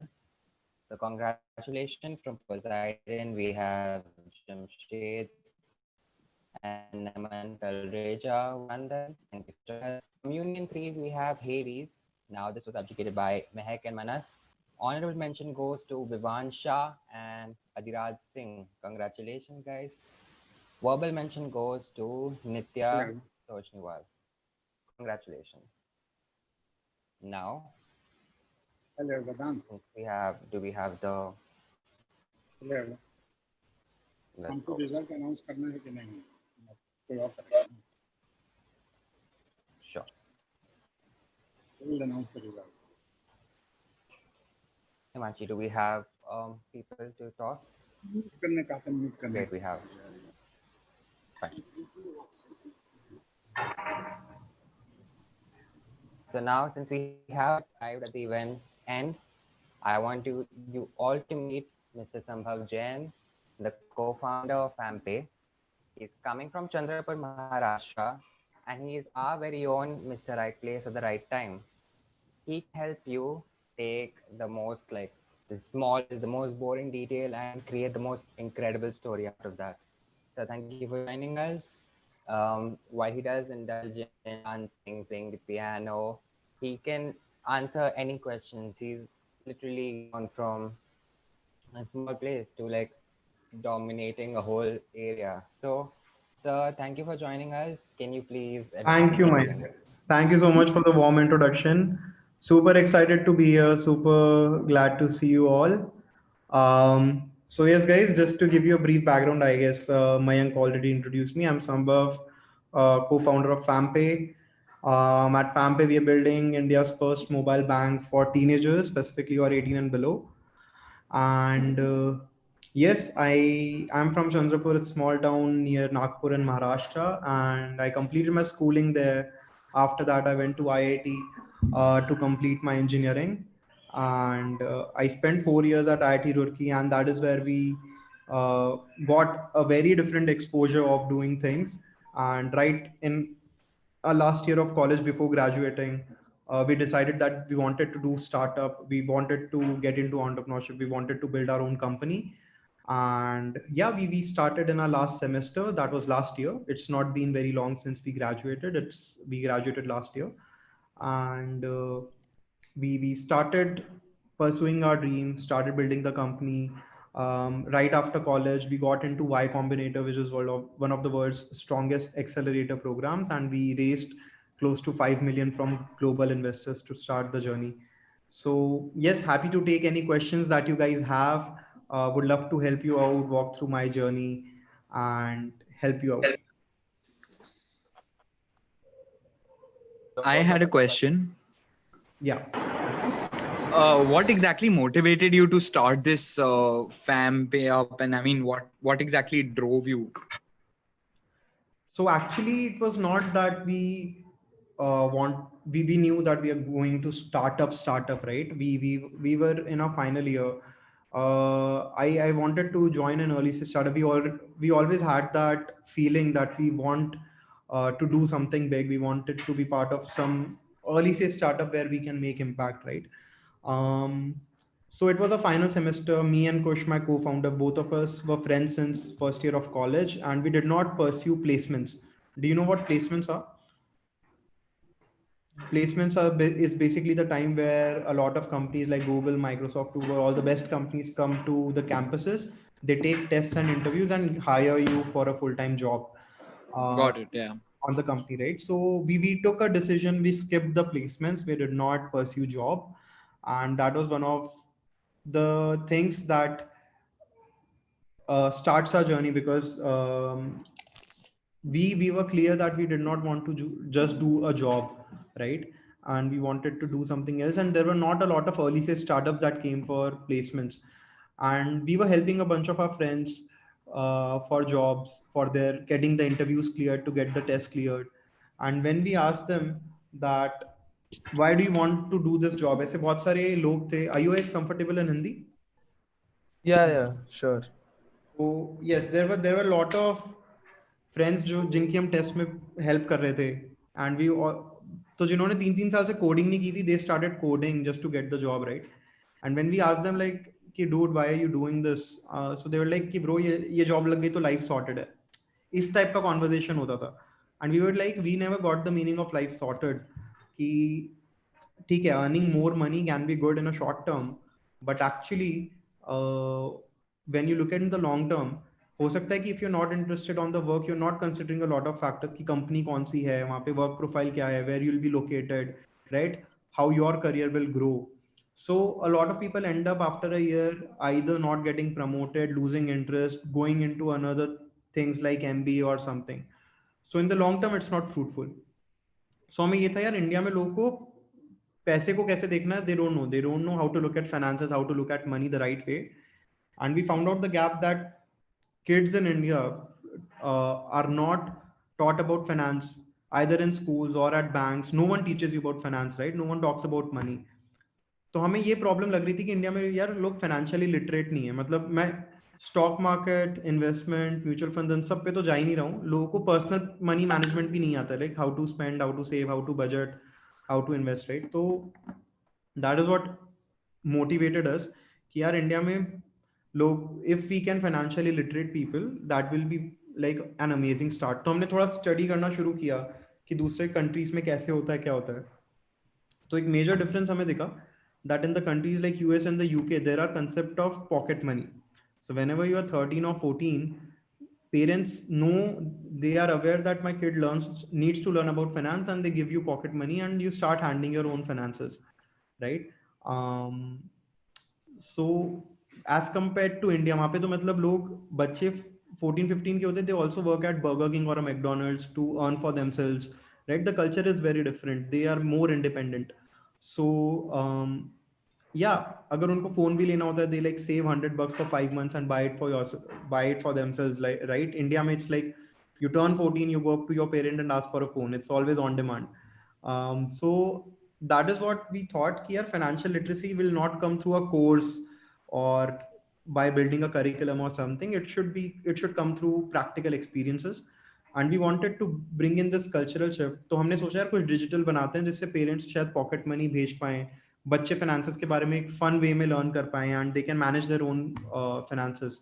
S6: So congratulations from Poseidon. We have Jamshed and Naman Talreja. Vandan. Thank you for joining us. From Union 3, we have Hades. Now this was abdicated by Mehak and Manas. Honorable mention goes to Vivan Shah and Adiraj Singh. Congratulations, guys. Verbal mention goes to Nitya Tojniwal. Congratulations. Now,
S4: Hello, Vedant.
S6: we have, do we have the,
S4: Hello.
S6: let's
S4: हमको
S6: go.
S4: Result announce करना है कि नहीं? कोई और करेगा?
S6: Sure.
S4: We'll announce the result.
S6: Himanshi, do we have people to talk?
S4: Mute करने का था, mute करने.
S6: Great, we have. Fine. So now, since we have arrived at the event's end, I want you all to meet Mr. Sambhav Jain, the co-founder of FAMPE. He's coming from Chandrapur, Maharashtra, and he is our very own Mr. Right Place at the right time. He can help you take the most the most boring detail and create the most incredible story out of that. So thank you for joining us. While he does indulge in dancing, playing the piano, he can answer any questions. He's literally gone from a small place to like dominating a whole area. So, sir, thank you for joining us. Can you please?
S11: Thank you, Mike. Thank you so much for the warm introduction. Super excited to be here. Super glad to see you all. So yes, guys, just to give you a brief background, I guess Mayank already introduced me. I'm Sambhav, co-founder of FAMPE. At FAMPE, we are building India's first mobile bank for teenagers, specifically who are 18 and below. And yes, I am from Chandrapur, it's a small town near Nagpur in Maharashtra, and I completed my schooling there. After that, I went to IIT to complete my engineering, and I spent 4 years at IIT Roorkee, and that is where we got a very different exposure of doing things. And right in our last year of college before graduating, we decided that we wanted to do startup. We wanted to get into entrepreneurship. We wanted to build our own company. And yeah, we started in our last semester. That was last year. It's not been very long since we graduated. We graduated last year. And we started pursuing our dream, started building the company. Right after college, we got into Y Combinator, which is one of the world's strongest accelerator programs, and we raised close to 5 million from global investors to start the journey. So yes, happy to take any questions that you guys have. Would love to help you out, walk through my journey, and help you out.
S10: I had a question.
S11: Yeah.
S10: What exactly motivated you to start this FAMPE up, and I mean, what exactly drove you?
S11: So actually, it was not that we knew that we are going to startup, right? We were in our final year. I wanted to join an early stage startup. We always had that feeling that we want to do something big. We wanted to be part of some early stage startup where we can make impact, right? So it was a final semester. Me and Kush, my co-founder, both of us were friends since first year of college, and we did not pursue placements. Do you know what placements are? Placements is basically the time where a lot of companies like Google, Microsoft, Uber, all the best companies come to the campuses. They take tests and interviews and hire you for a full-time job.
S10: Got it. Yeah.
S11: On the company, right? So we took a decision. We skipped the placements. We did not pursue job, and that was one of the things that starts our journey, because we were clear that we did not want to just do a job, right? And we wanted to do something else, and there were not a lot of early stage startups that came for placements, and we were helping a bunch of our friends for jobs, for their getting the interviews cleared, to get the test cleared. And when we asked them that why do you want to do this job, ऐसे बहुत सारे लोग थे. Are you guys comfortable in Hindi?
S3: Yeah, sure.
S11: So yes, there were a lot of friends जो जिनकी हम test में help कर रहे थे, एंड वी तो जिन्होंने 3 साल से कोडिंग नहीं की थी, they started coding just to get the job, right? And when we asked them like कि dude why are you doing this, so they were like कि ब्रो ये जॉब लग गई तो लाइफ सॉर्टेड है. इस टाइप का कॉन्वर्सेशन होता था, and we were like we never got the meaning of life sorted. कि ठीक है, earning more money can be good in a short term, but actually when you look at in the long term, हो सकता है कि if you're not interested on the work, you're not considering a lot of factors कि company कौन सी है, वहाँ पे work profile क्या है, where you'll be located, right? How your career will grow. So a lot of people end up after a year either not getting promoted, losing interest, going into another things like MBA or something. So in the long term, it's not fruitful. So हमें ये था यार, India में लोगों को पैसे को कैसे देखना है, they don't know how to look at finances, how to look at money the right way. And we found out the gap that kids in India are not taught about finance either in schools or at banks. No one teaches you about finance, right? No one talks about money. तो हमें ये problem लग रही थी कि India में यार लोग फाइनेंशियली लिटरेट नहीं है. मतलब मैं stock market, investment, mutual fund, इन सब पे तो जा ही नहीं रहा हूँ. लोगों को पर्सनल मनी मैनेजमेंट भी नहीं आता, like how to spend, how to save, how to budget, how to invest, right? तो that is what motivated us कि यार इंडिया में लोग, if we can financially literate people, that will be like an amazing start. तो हमने थोड़ा study करना शुरू किया कि दूसरे कंट्रीज में कैसे होता है, क्या होता है. तो एक मेजर डिफरेंस हमें दिखा that in the countries like US and the UK, there are concept of pocket money. So whenever you are 13 or 14, parents know, they are aware that my kid needs to learn about finance, and they give you pocket money and you start handling your own finances, right? So as compared to India, वहाँ पे तो मतलब लोग बच्चे 14-15 के होते, they also work at Burger King or a McDonald's to earn for themselves, right? The culture is very different. They are more independent. So yeah, अगर उनको फोन भी लेना होता है, they like save $100 for 5 months and buy it for themselves, like, right? India में it's like you turn 14, you go up to your parent and ask for a phone. It's always on demand. So that is what we thought कि यार financial literacy will not come through a course or by building a curriculum or something. It should come through practical experiences. And we wanted to bring in this cultural shift. तो हमने सोचा यार कुछ digital बनाते हैं जिससे parents शायद pocket money भेज पाएं, बच्चे फाइनेंसेस के बारे में एक फन वे में लर्न कर पाएं, and they can manage their own finances.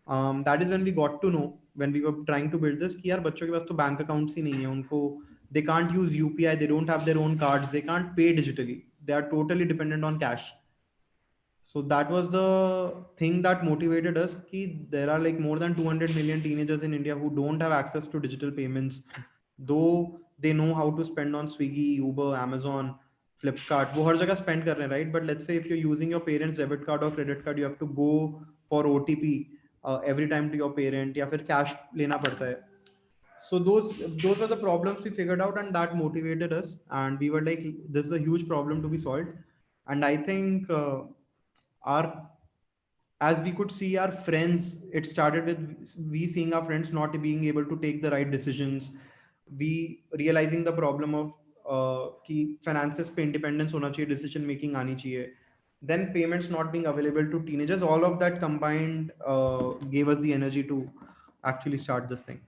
S11: That is when we got to know, when we were trying to build this, कि यार बच्चों के पास तो बैंक अकाउंट्स ही नहीं है, उनको they can't use UPI, they don't have their own cards, they can't pay digitally, they are totally dependent on cash. So that was the thing that motivated us कि there are like more than 200 million teenagers in India who don't have access to digital payments, though they know how to spend on Swiggy, Uber, Amazon, Flipkart, वो हर जगह spend कर रहे हैं, right? But let's say if you're using your parents' debit card or credit card, you have to go for OTP every time to your parent, या फिर cash लेना पड़ता है. So those were the problems we figured out, and that motivated us, and we were like, this is a huge problem to be solved. And I think as we could see our friends, it started with we seeing our friends not being able to take the right decisions, we realizing the problem of कि finances पे independence होना चाहिए, decision making आनी चाहिए, then payments not being available to teenagers. All of that combined gave us the energy to actually start this thing.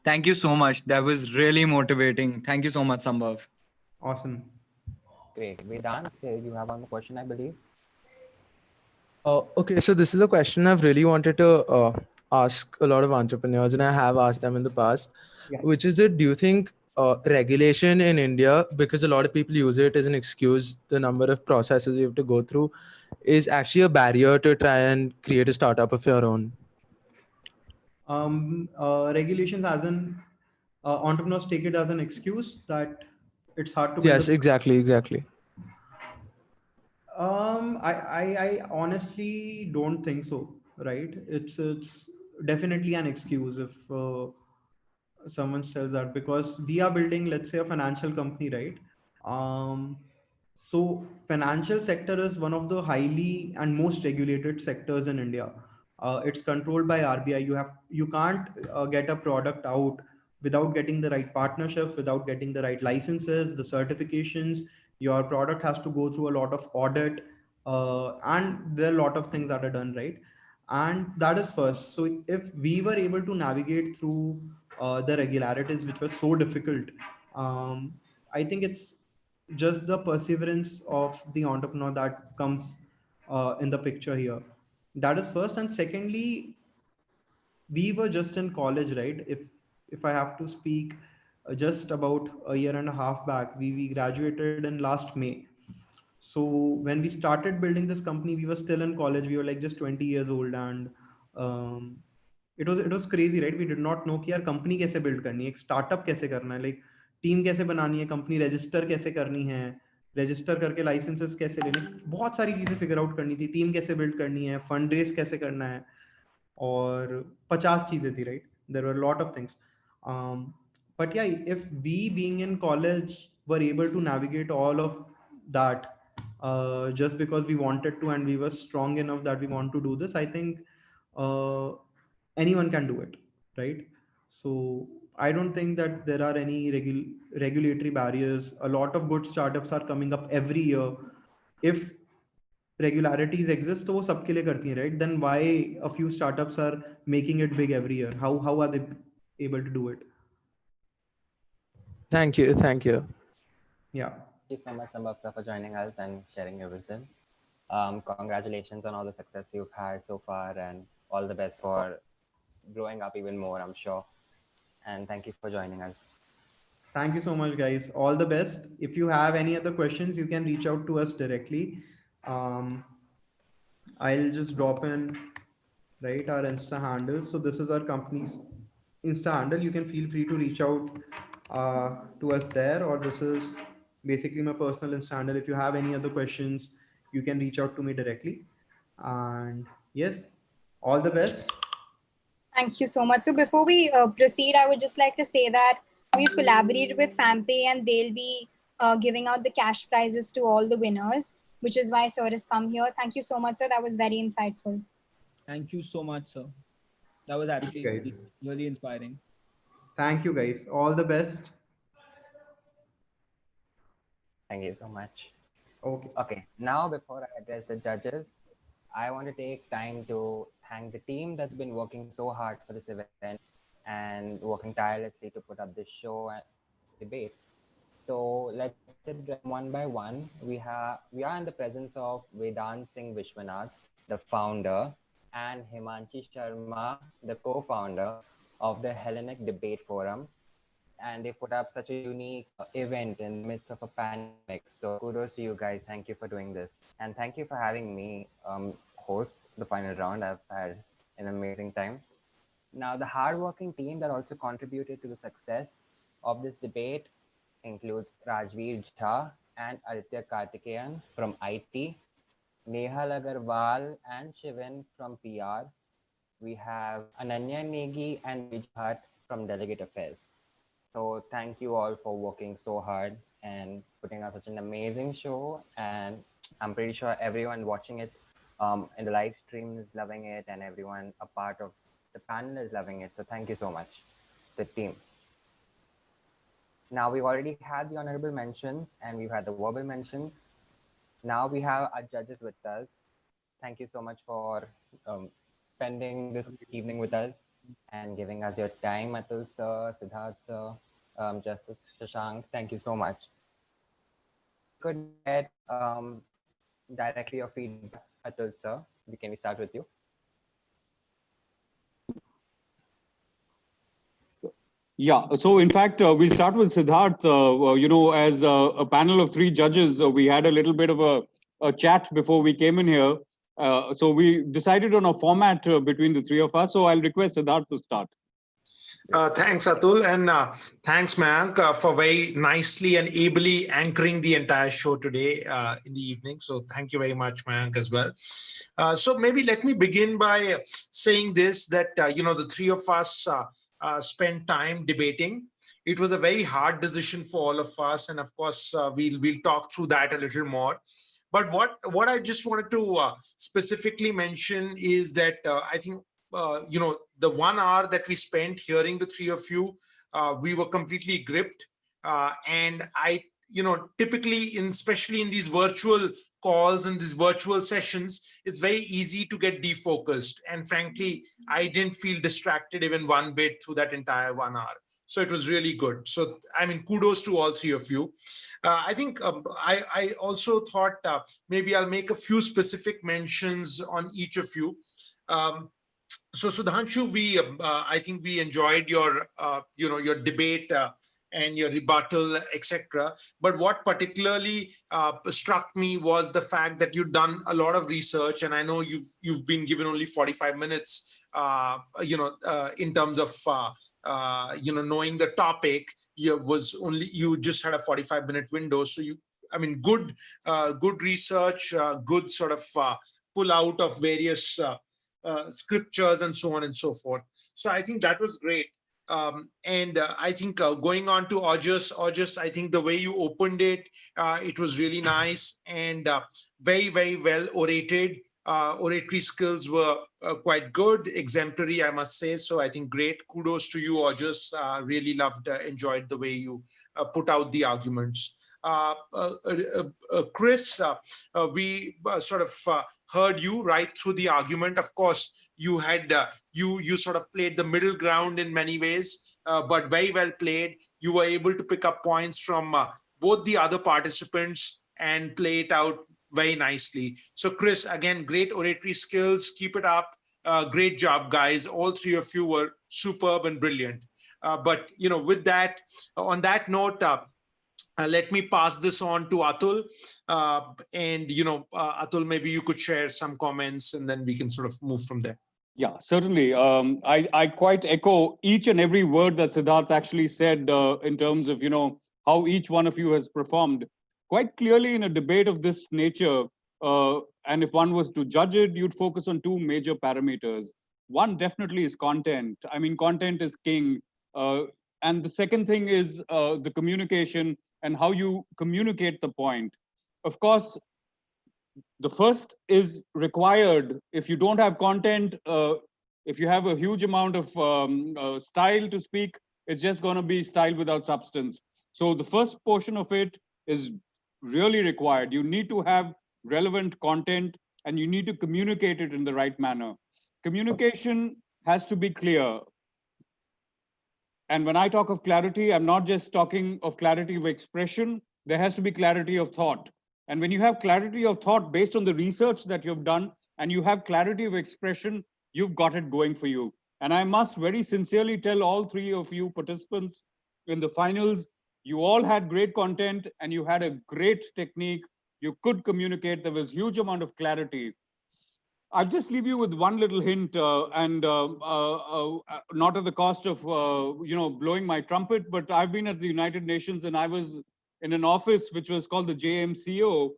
S10: Thank you so much. That was really motivating. Thank you so much, Sambhav.
S11: Awesome.
S6: Great. Vedant, you have one more question, I believe.
S3: Okay, so this is a question I've really wanted to ask a lot of entrepreneurs, and I have asked them in the past, which is that do you think regulation in India, because a lot of people use it as an excuse, the number of processes you have to go through, is actually a barrier to try and create a startup of your own?
S11: Regulations as in entrepreneurs take it as an excuse that it's hard to build
S3: Yes, exactly.
S11: I honestly don't think so, right? It's definitely an excuse if someone says that, because we are building, let's say, a financial company, right? Um, so financial sector is one of the highly and most regulated sectors in India. It's controlled by RBI. You can't get a product out without getting the right partnerships, without getting the right licenses, the certifications. Your product has to go through a lot of audit, and there are a lot of things that are done, right? And that is first. So if we were able to navigate through the regularities which were so difficult, I think it's just the perseverance of the entrepreneur that comes in the picture here. That is first. And secondly, we were just in college, right? If I have to speak, just about a year and a half back, we graduated in last May. So when we started building this company, we were still in college. We were like just 20 years old, and um, it was crazy, right? We did not know कि यार company कैसे build करनी है, एक startup कैसे करना है, like team कैसे बनानी है, company register कैसे करनी है, register करके licenses कैसे लेने, बहुत सारी चीजें figure out करनी थी, team कैसे build करनी है, fundraise कैसे करना है, और 50 चीजें थी, right? There were a lot of things. But yeah, if we being in college were able to navigate all of that, just because we wanted to and we were strong enough that we want to do this, I think uh, anyone can do it, right? So I don't think that there are any regulatory barriers. A lot of good startups are coming up every year. If regularities exist, तो वो सबके लिए करती हैं, right? Then why a few startups are making it big every year? How are they able to do it?
S3: Thank you.
S11: Yeah.
S6: Thank you so much, Sambhav sir, for joining us and sharing your wisdom. Congratulations on all the success you've had so far, and all the best for growing up even more, I'm sure. And thank you for joining us.
S11: Thank you so much, guys. All the best. If you have any other questions, you can reach out to us directly. I'll just drop in, right, our Insta handle. So this is our company's Insta handle. You can feel free to reach out to us there, or this is basically my personal Insta handle. If you have any other questions, you can reach out to me directly. And yes, all the best.
S1: Thank you so much. So before we proceed, I would just like to say that we've collaborated with FamPay, and they'll be giving out the cash prizes to all the winners, which is why sir has come here. Thank you so much, sir. That was very insightful.
S8: Thank you so much, sir. That was actually
S11: Guys.
S8: really inspiring.
S11: Thank you, guys. All the best.
S6: Thank you so much.
S11: Okay.
S6: Now, before I address the judges, I want to take time to thank the team that's been working so hard for this event and working tirelessly to put up this show and debate. So let's sit them one by one. We are in the presence of 𝐸𝐧𝐜𝐿𝐴𝐻, the founder, and Himanshi Sharma, the co-founder of the Hellenic Debate Forum. And they put up such a unique event in the midst of a pandemic. So kudos to you guys. Thank you for doing this. And thank you for having me host the final round. I've had an amazing time. Now, the hardworking team that also contributed to the success of this debate includes Rajveer Jha and Aditya Karthikeyan from IT, Nehal Agarwal and Shivan from PR. We have Ananya Negi and Vijay from Delegate Affairs. So thank you all for working so hard and putting out such an amazing show. And I'm pretty sure everyone watching it in the live stream is loving it, and everyone a part of the panel is loving it. So thank you so much, the team. Now we've already had the honorable mentions and we've had the verbal mentions. Now we have our judges with us. Thank you so much for spending this evening with us and giving us your time, Atul sir, Siddharth sir, Justice Shashank. Thank you so much. could get directly your feedback, Atul sir. Can we start with you?
S2: Yeah, so in fact, we'll start with Siddharth. As a panel of three judges, we had a little bit of a chat before we came in here. So we decided on a format between the three of us. So I'll request Siddharth to start.
S5: Thanks, Atul, and thanks, Mayank, for very nicely and ably anchoring the entire show today in the evening. So thank you very much, Mayank, as well. So maybe let me begin by saying this, that, the three of us spent time debating. It was a very hard decision for all of us. And of course, we'll talk through that a little more. But what I just wanted to specifically mention is that I think, the 1 hour that we spent hearing the three of you, we were completely gripped. And I, typically, especially in these virtual calls and these virtual sessions, it's very easy to get defocused. And frankly, I didn't feel distracted even one bit through that entire 1 hour. So it was really good. So, I mean, kudos to all three of you. I think I also thought maybe I'll make a few specific mentions on each of you. So Sudhanshu, I think we enjoyed your, your debate and your rebuttal, etc. But what particularly struck me was the fact that you've done a lot of research, and I know you've been given only 45 minutes, in terms of knowing the topic. You just had a 45-minute window, so good research, good sort of pull out of various scriptures and so on and so forth. So I think that was great. And I think going on to 𝐬𝐧𝐜, I think the way you opened it, it was really nice and very, very well orated. Oratory skills were quite good, exemplary, I must say. So I think great. Kudos to you, 𝐬𝐧𝐜. Really loved, enjoyed the way you put out the arguments. Chris, we sort of heard you right through the argument. Of course, you had you sort of played the middle ground in many ways, but very well played. You were able to pick up points from both the other participants and play it out very nicely. So Chris, again, great oratory skills. Keep it up. Great job, guys. All three of you were superb and brilliant. But with that, on that note, let me pass this on to Atul. Atul, maybe you could share some comments and then we can sort of move from there.
S2: Yeah, certainly. I quite echo each and every word that Siddharth actually said in terms of, how each one of you has performed. Quite clearly in a debate of this nature, and if one was to judge it, you'd focus on two major parameters. One definitely is content. I mean, content is king. And the second thing is the communication and how you communicate the point. Of course, the first is required. If you don't have content, if you have a huge amount of style to speak, it's just going to be style without substance. So the first portion of it is really required. You need to have relevant content and you need to communicate it in the right manner. Communication has to be clear. And when I talk of clarity, I'm not just talking of clarity of expression. There has to be clarity of thought. And when you have clarity of thought based on the research that you've done and you have clarity of expression, you've got it going for you. And I must very sincerely tell all three of you participants in the finals, you all had great content and you had a great technique. You could communicate. There was huge amount of clarity. I'll just leave you with one little hint, and not at the cost of blowing my trumpet, but I've been at the United Nations and I was in an office which was called the JMCO,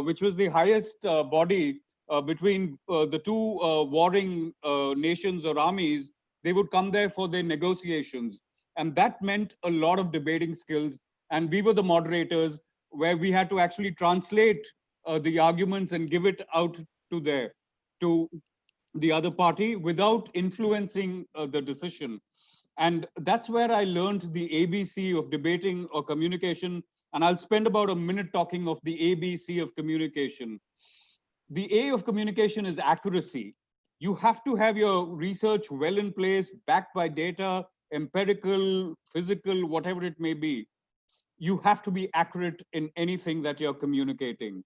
S2: which was the highest body between the two warring nations or armies. They would come there for their negotiations, and that meant a lot of debating skills. And we were the moderators, where we had to actually translate the arguments and give it out to the other party without influencing the decision. And that's where I learned the ABC of debating or communication. And I'll spend about a minute talking of the ABC of communication. The A of communication is accuracy. You have to have your research well in place, backed by data, empirical, physical, whatever it may be. you have to be accurate in anything that you're communicating.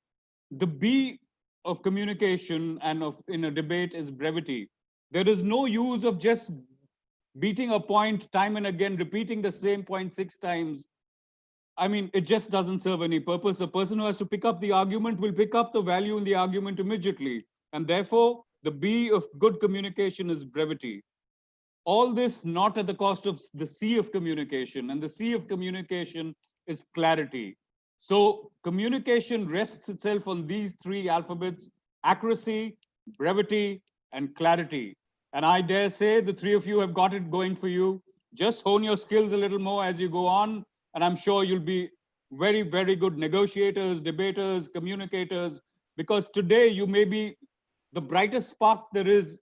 S2: The B of communication and of in a debate is brevity. There is no use of just beating a point time and again, repeating the same point 6 times. I mean, it just doesn't serve any purpose. A person who has to pick up the argument will pick up the value in the argument immediately. And therefore, the B of good communication is brevity. All this not at the cost of the C of communication. And the C of communication is clarity. So communication rests itself on these three alphabets: accuracy, brevity, and clarity. And I dare say the three of you have got it going for you. Just hone your skills a little more as you go on, and I'm sure you'll be very, very good negotiators, debaters, communicators, because today you may be the brightest spark there is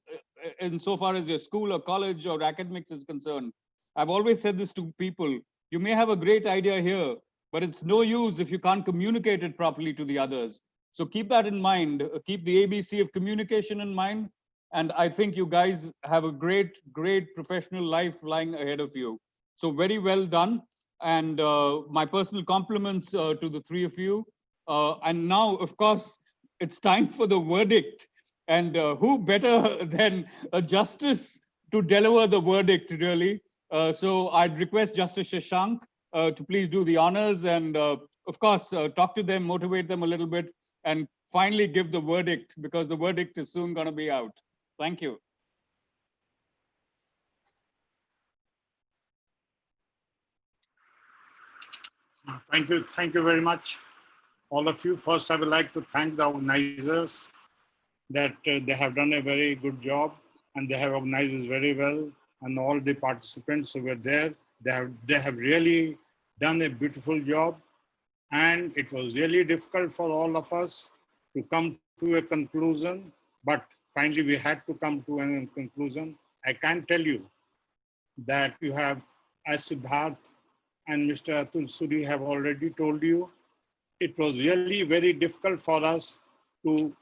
S2: insofar as your school or college or academics is concerned. I've always said this to people. You may have a great idea here, but it's no use if you can't communicate it properly to the others. So keep that in mind. Keep the ABC of communication in mind. And I think you guys have a great, great professional life lying ahead of you. So very well done. And my personal compliments to the three of you. And now, of course, it's time for the verdict. And who better than a justice to deliver the verdict, really? So I'd request Justice Shashank to please do the honors and, of course, talk to them, motivate them a little bit, and finally give the verdict, because the verdict is soon going to be out. Thank you.
S4: Thank you very much, all of you. First, I would like to thank the organizers that they have done a very good job and they have organized this very well. And all the participants who were there, they have really done a beautiful job. And it was really difficult for all of us to come to a conclusion, but finally we had to come to a conclusion. I can tell you that you have, as Siddharth and Mr. Atul Suri have already told you, it was really very difficult for us to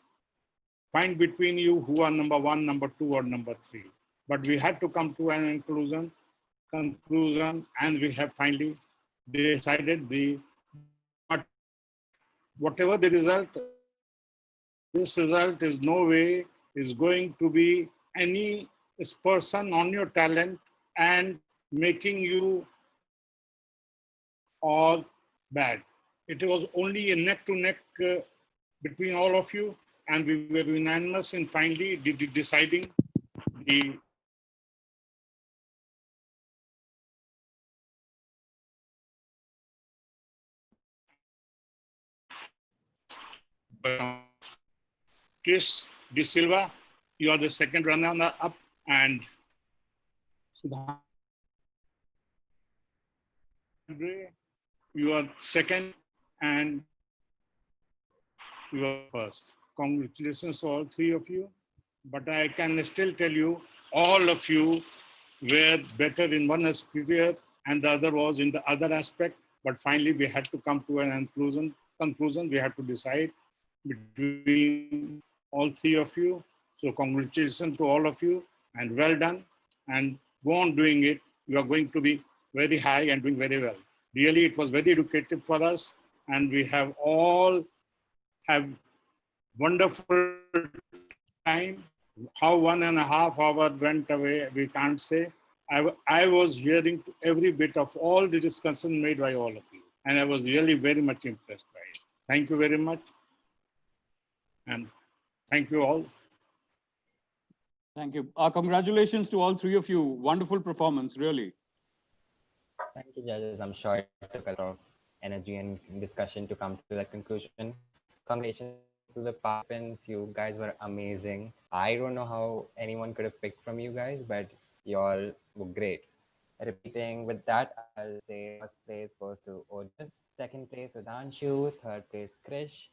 S4: find between you who are number one, number two, or number three. But we had to come to an conclusion, and we have finally decided but whatever the result, this result is no way is going to be any person on your talent and making you all bad. It was only a neck to neck between all of you, and we were unanimous in finally deciding the Chris De Silva. You are the second runner up, and Sudha, you are second, and you are first. Congratulations to all three of you. But I can still tell you, all of you were better in one aspect and the other was in the other aspect. But finally, we had to come to an conclusion. We had to decide between all three of you. So congratulations to all of you, and well done. And go on doing it. You are going to be very high and doing very well. Really, it was very educative for us, and we have all have wonderful time. How 1.5 hours went away, we can't say. I was hearing every bit of all the discussion made by all of you, and I was really very much impressed by it. Thank you very much, and thank you all.
S2: Thank you. Congratulations to all three of you. Wonderful performance, really.
S6: Thank you, judges. I'm sure it took a lot of energy and discussion to come to that conclusion. Congratulations to the participants. You guys were amazing. I don't know how anyone could have picked from you guys, but you all were great. Repeating with that, I'll say first place goes to Ojas, second place Sudhanshu, third place Krish.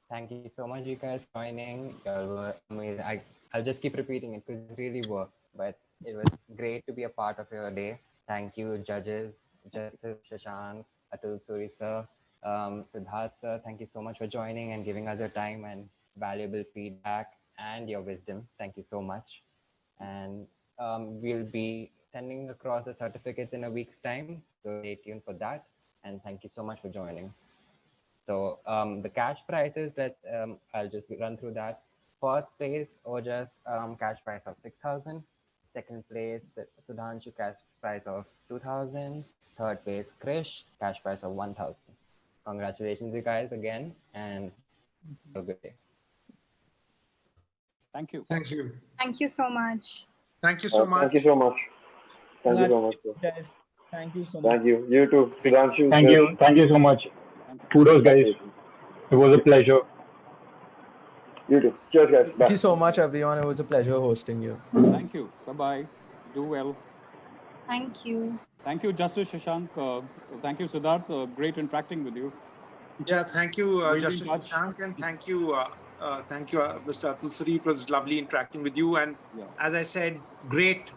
S6: Thank you so much, you guys, for joining. You all were amazing. I'll just keep repeating it because it really worked, but it was great to be a part of your day. Thank you, judges, Justice Shashank, Atul Suri sir, Siddharth sir. Thank you so much for joining and giving us your time and valuable feedback and your wisdom. Thank you so much. And we'll be sending across the certificates in a week's time, so stay tuned for that. and thank you so much for joining. So the cash prices, I'll just run through that. First place, Ojas, cash price of 6,000. Second place, Sudhanshu, cash price of 2,000. Third place, Krish, cash price of 1,000. Congratulations, you guys, again, and have a good day.
S2: Thank you.
S5: Thank you.
S1: Thank you so much.
S5: Thank you so much.
S9: Thank you so much. Thank you so much. Sir.
S8: Guys, thank you so much.
S9: Thank you. You too. Sudhanshu.
S7: Thank you. Thank you so much. Kudos, guys. It was a pleasure.
S9: You too. Cheers, guys. Bye.
S3: Thank you so much, everyone. It was a pleasure hosting you.
S2: Thank you. Bye-bye. Do well.
S1: Thank you.
S2: Thank you, Justice Shashank. Thank you, Siddharth. Great interacting with you.
S5: Yeah, thank you,
S2: We'll be in
S5: Justice
S2: touch.
S5: Shank, and thank you, Mr. Atul Suri. It was lovely interacting with you, and as I said, great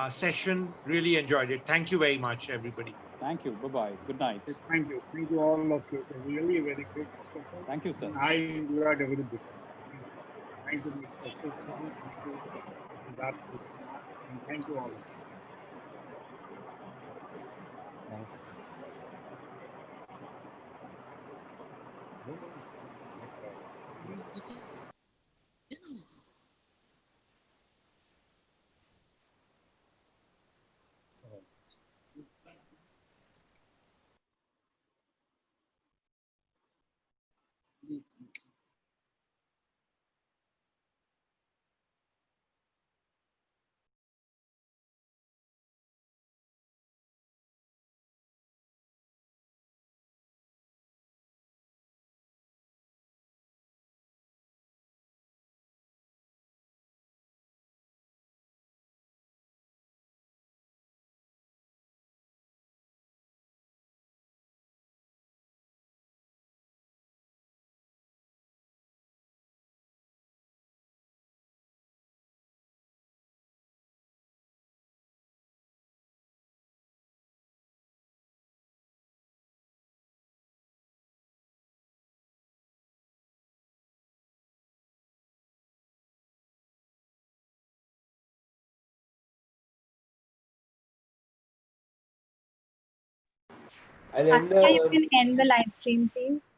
S5: session. Really enjoyed it. Thank you very much, everybody.
S2: Thank you. Bye-bye. Good night.
S4: Thank you. Thank you all of you. It was really a very great discussion.
S2: Thank you, sir.
S4: I enjoyed every bit of it. Thank you, Mr. Krishnan. Thank you, Siddharth Krishnan. And thank you all.
S1: Akshay, you can end the live stream, please.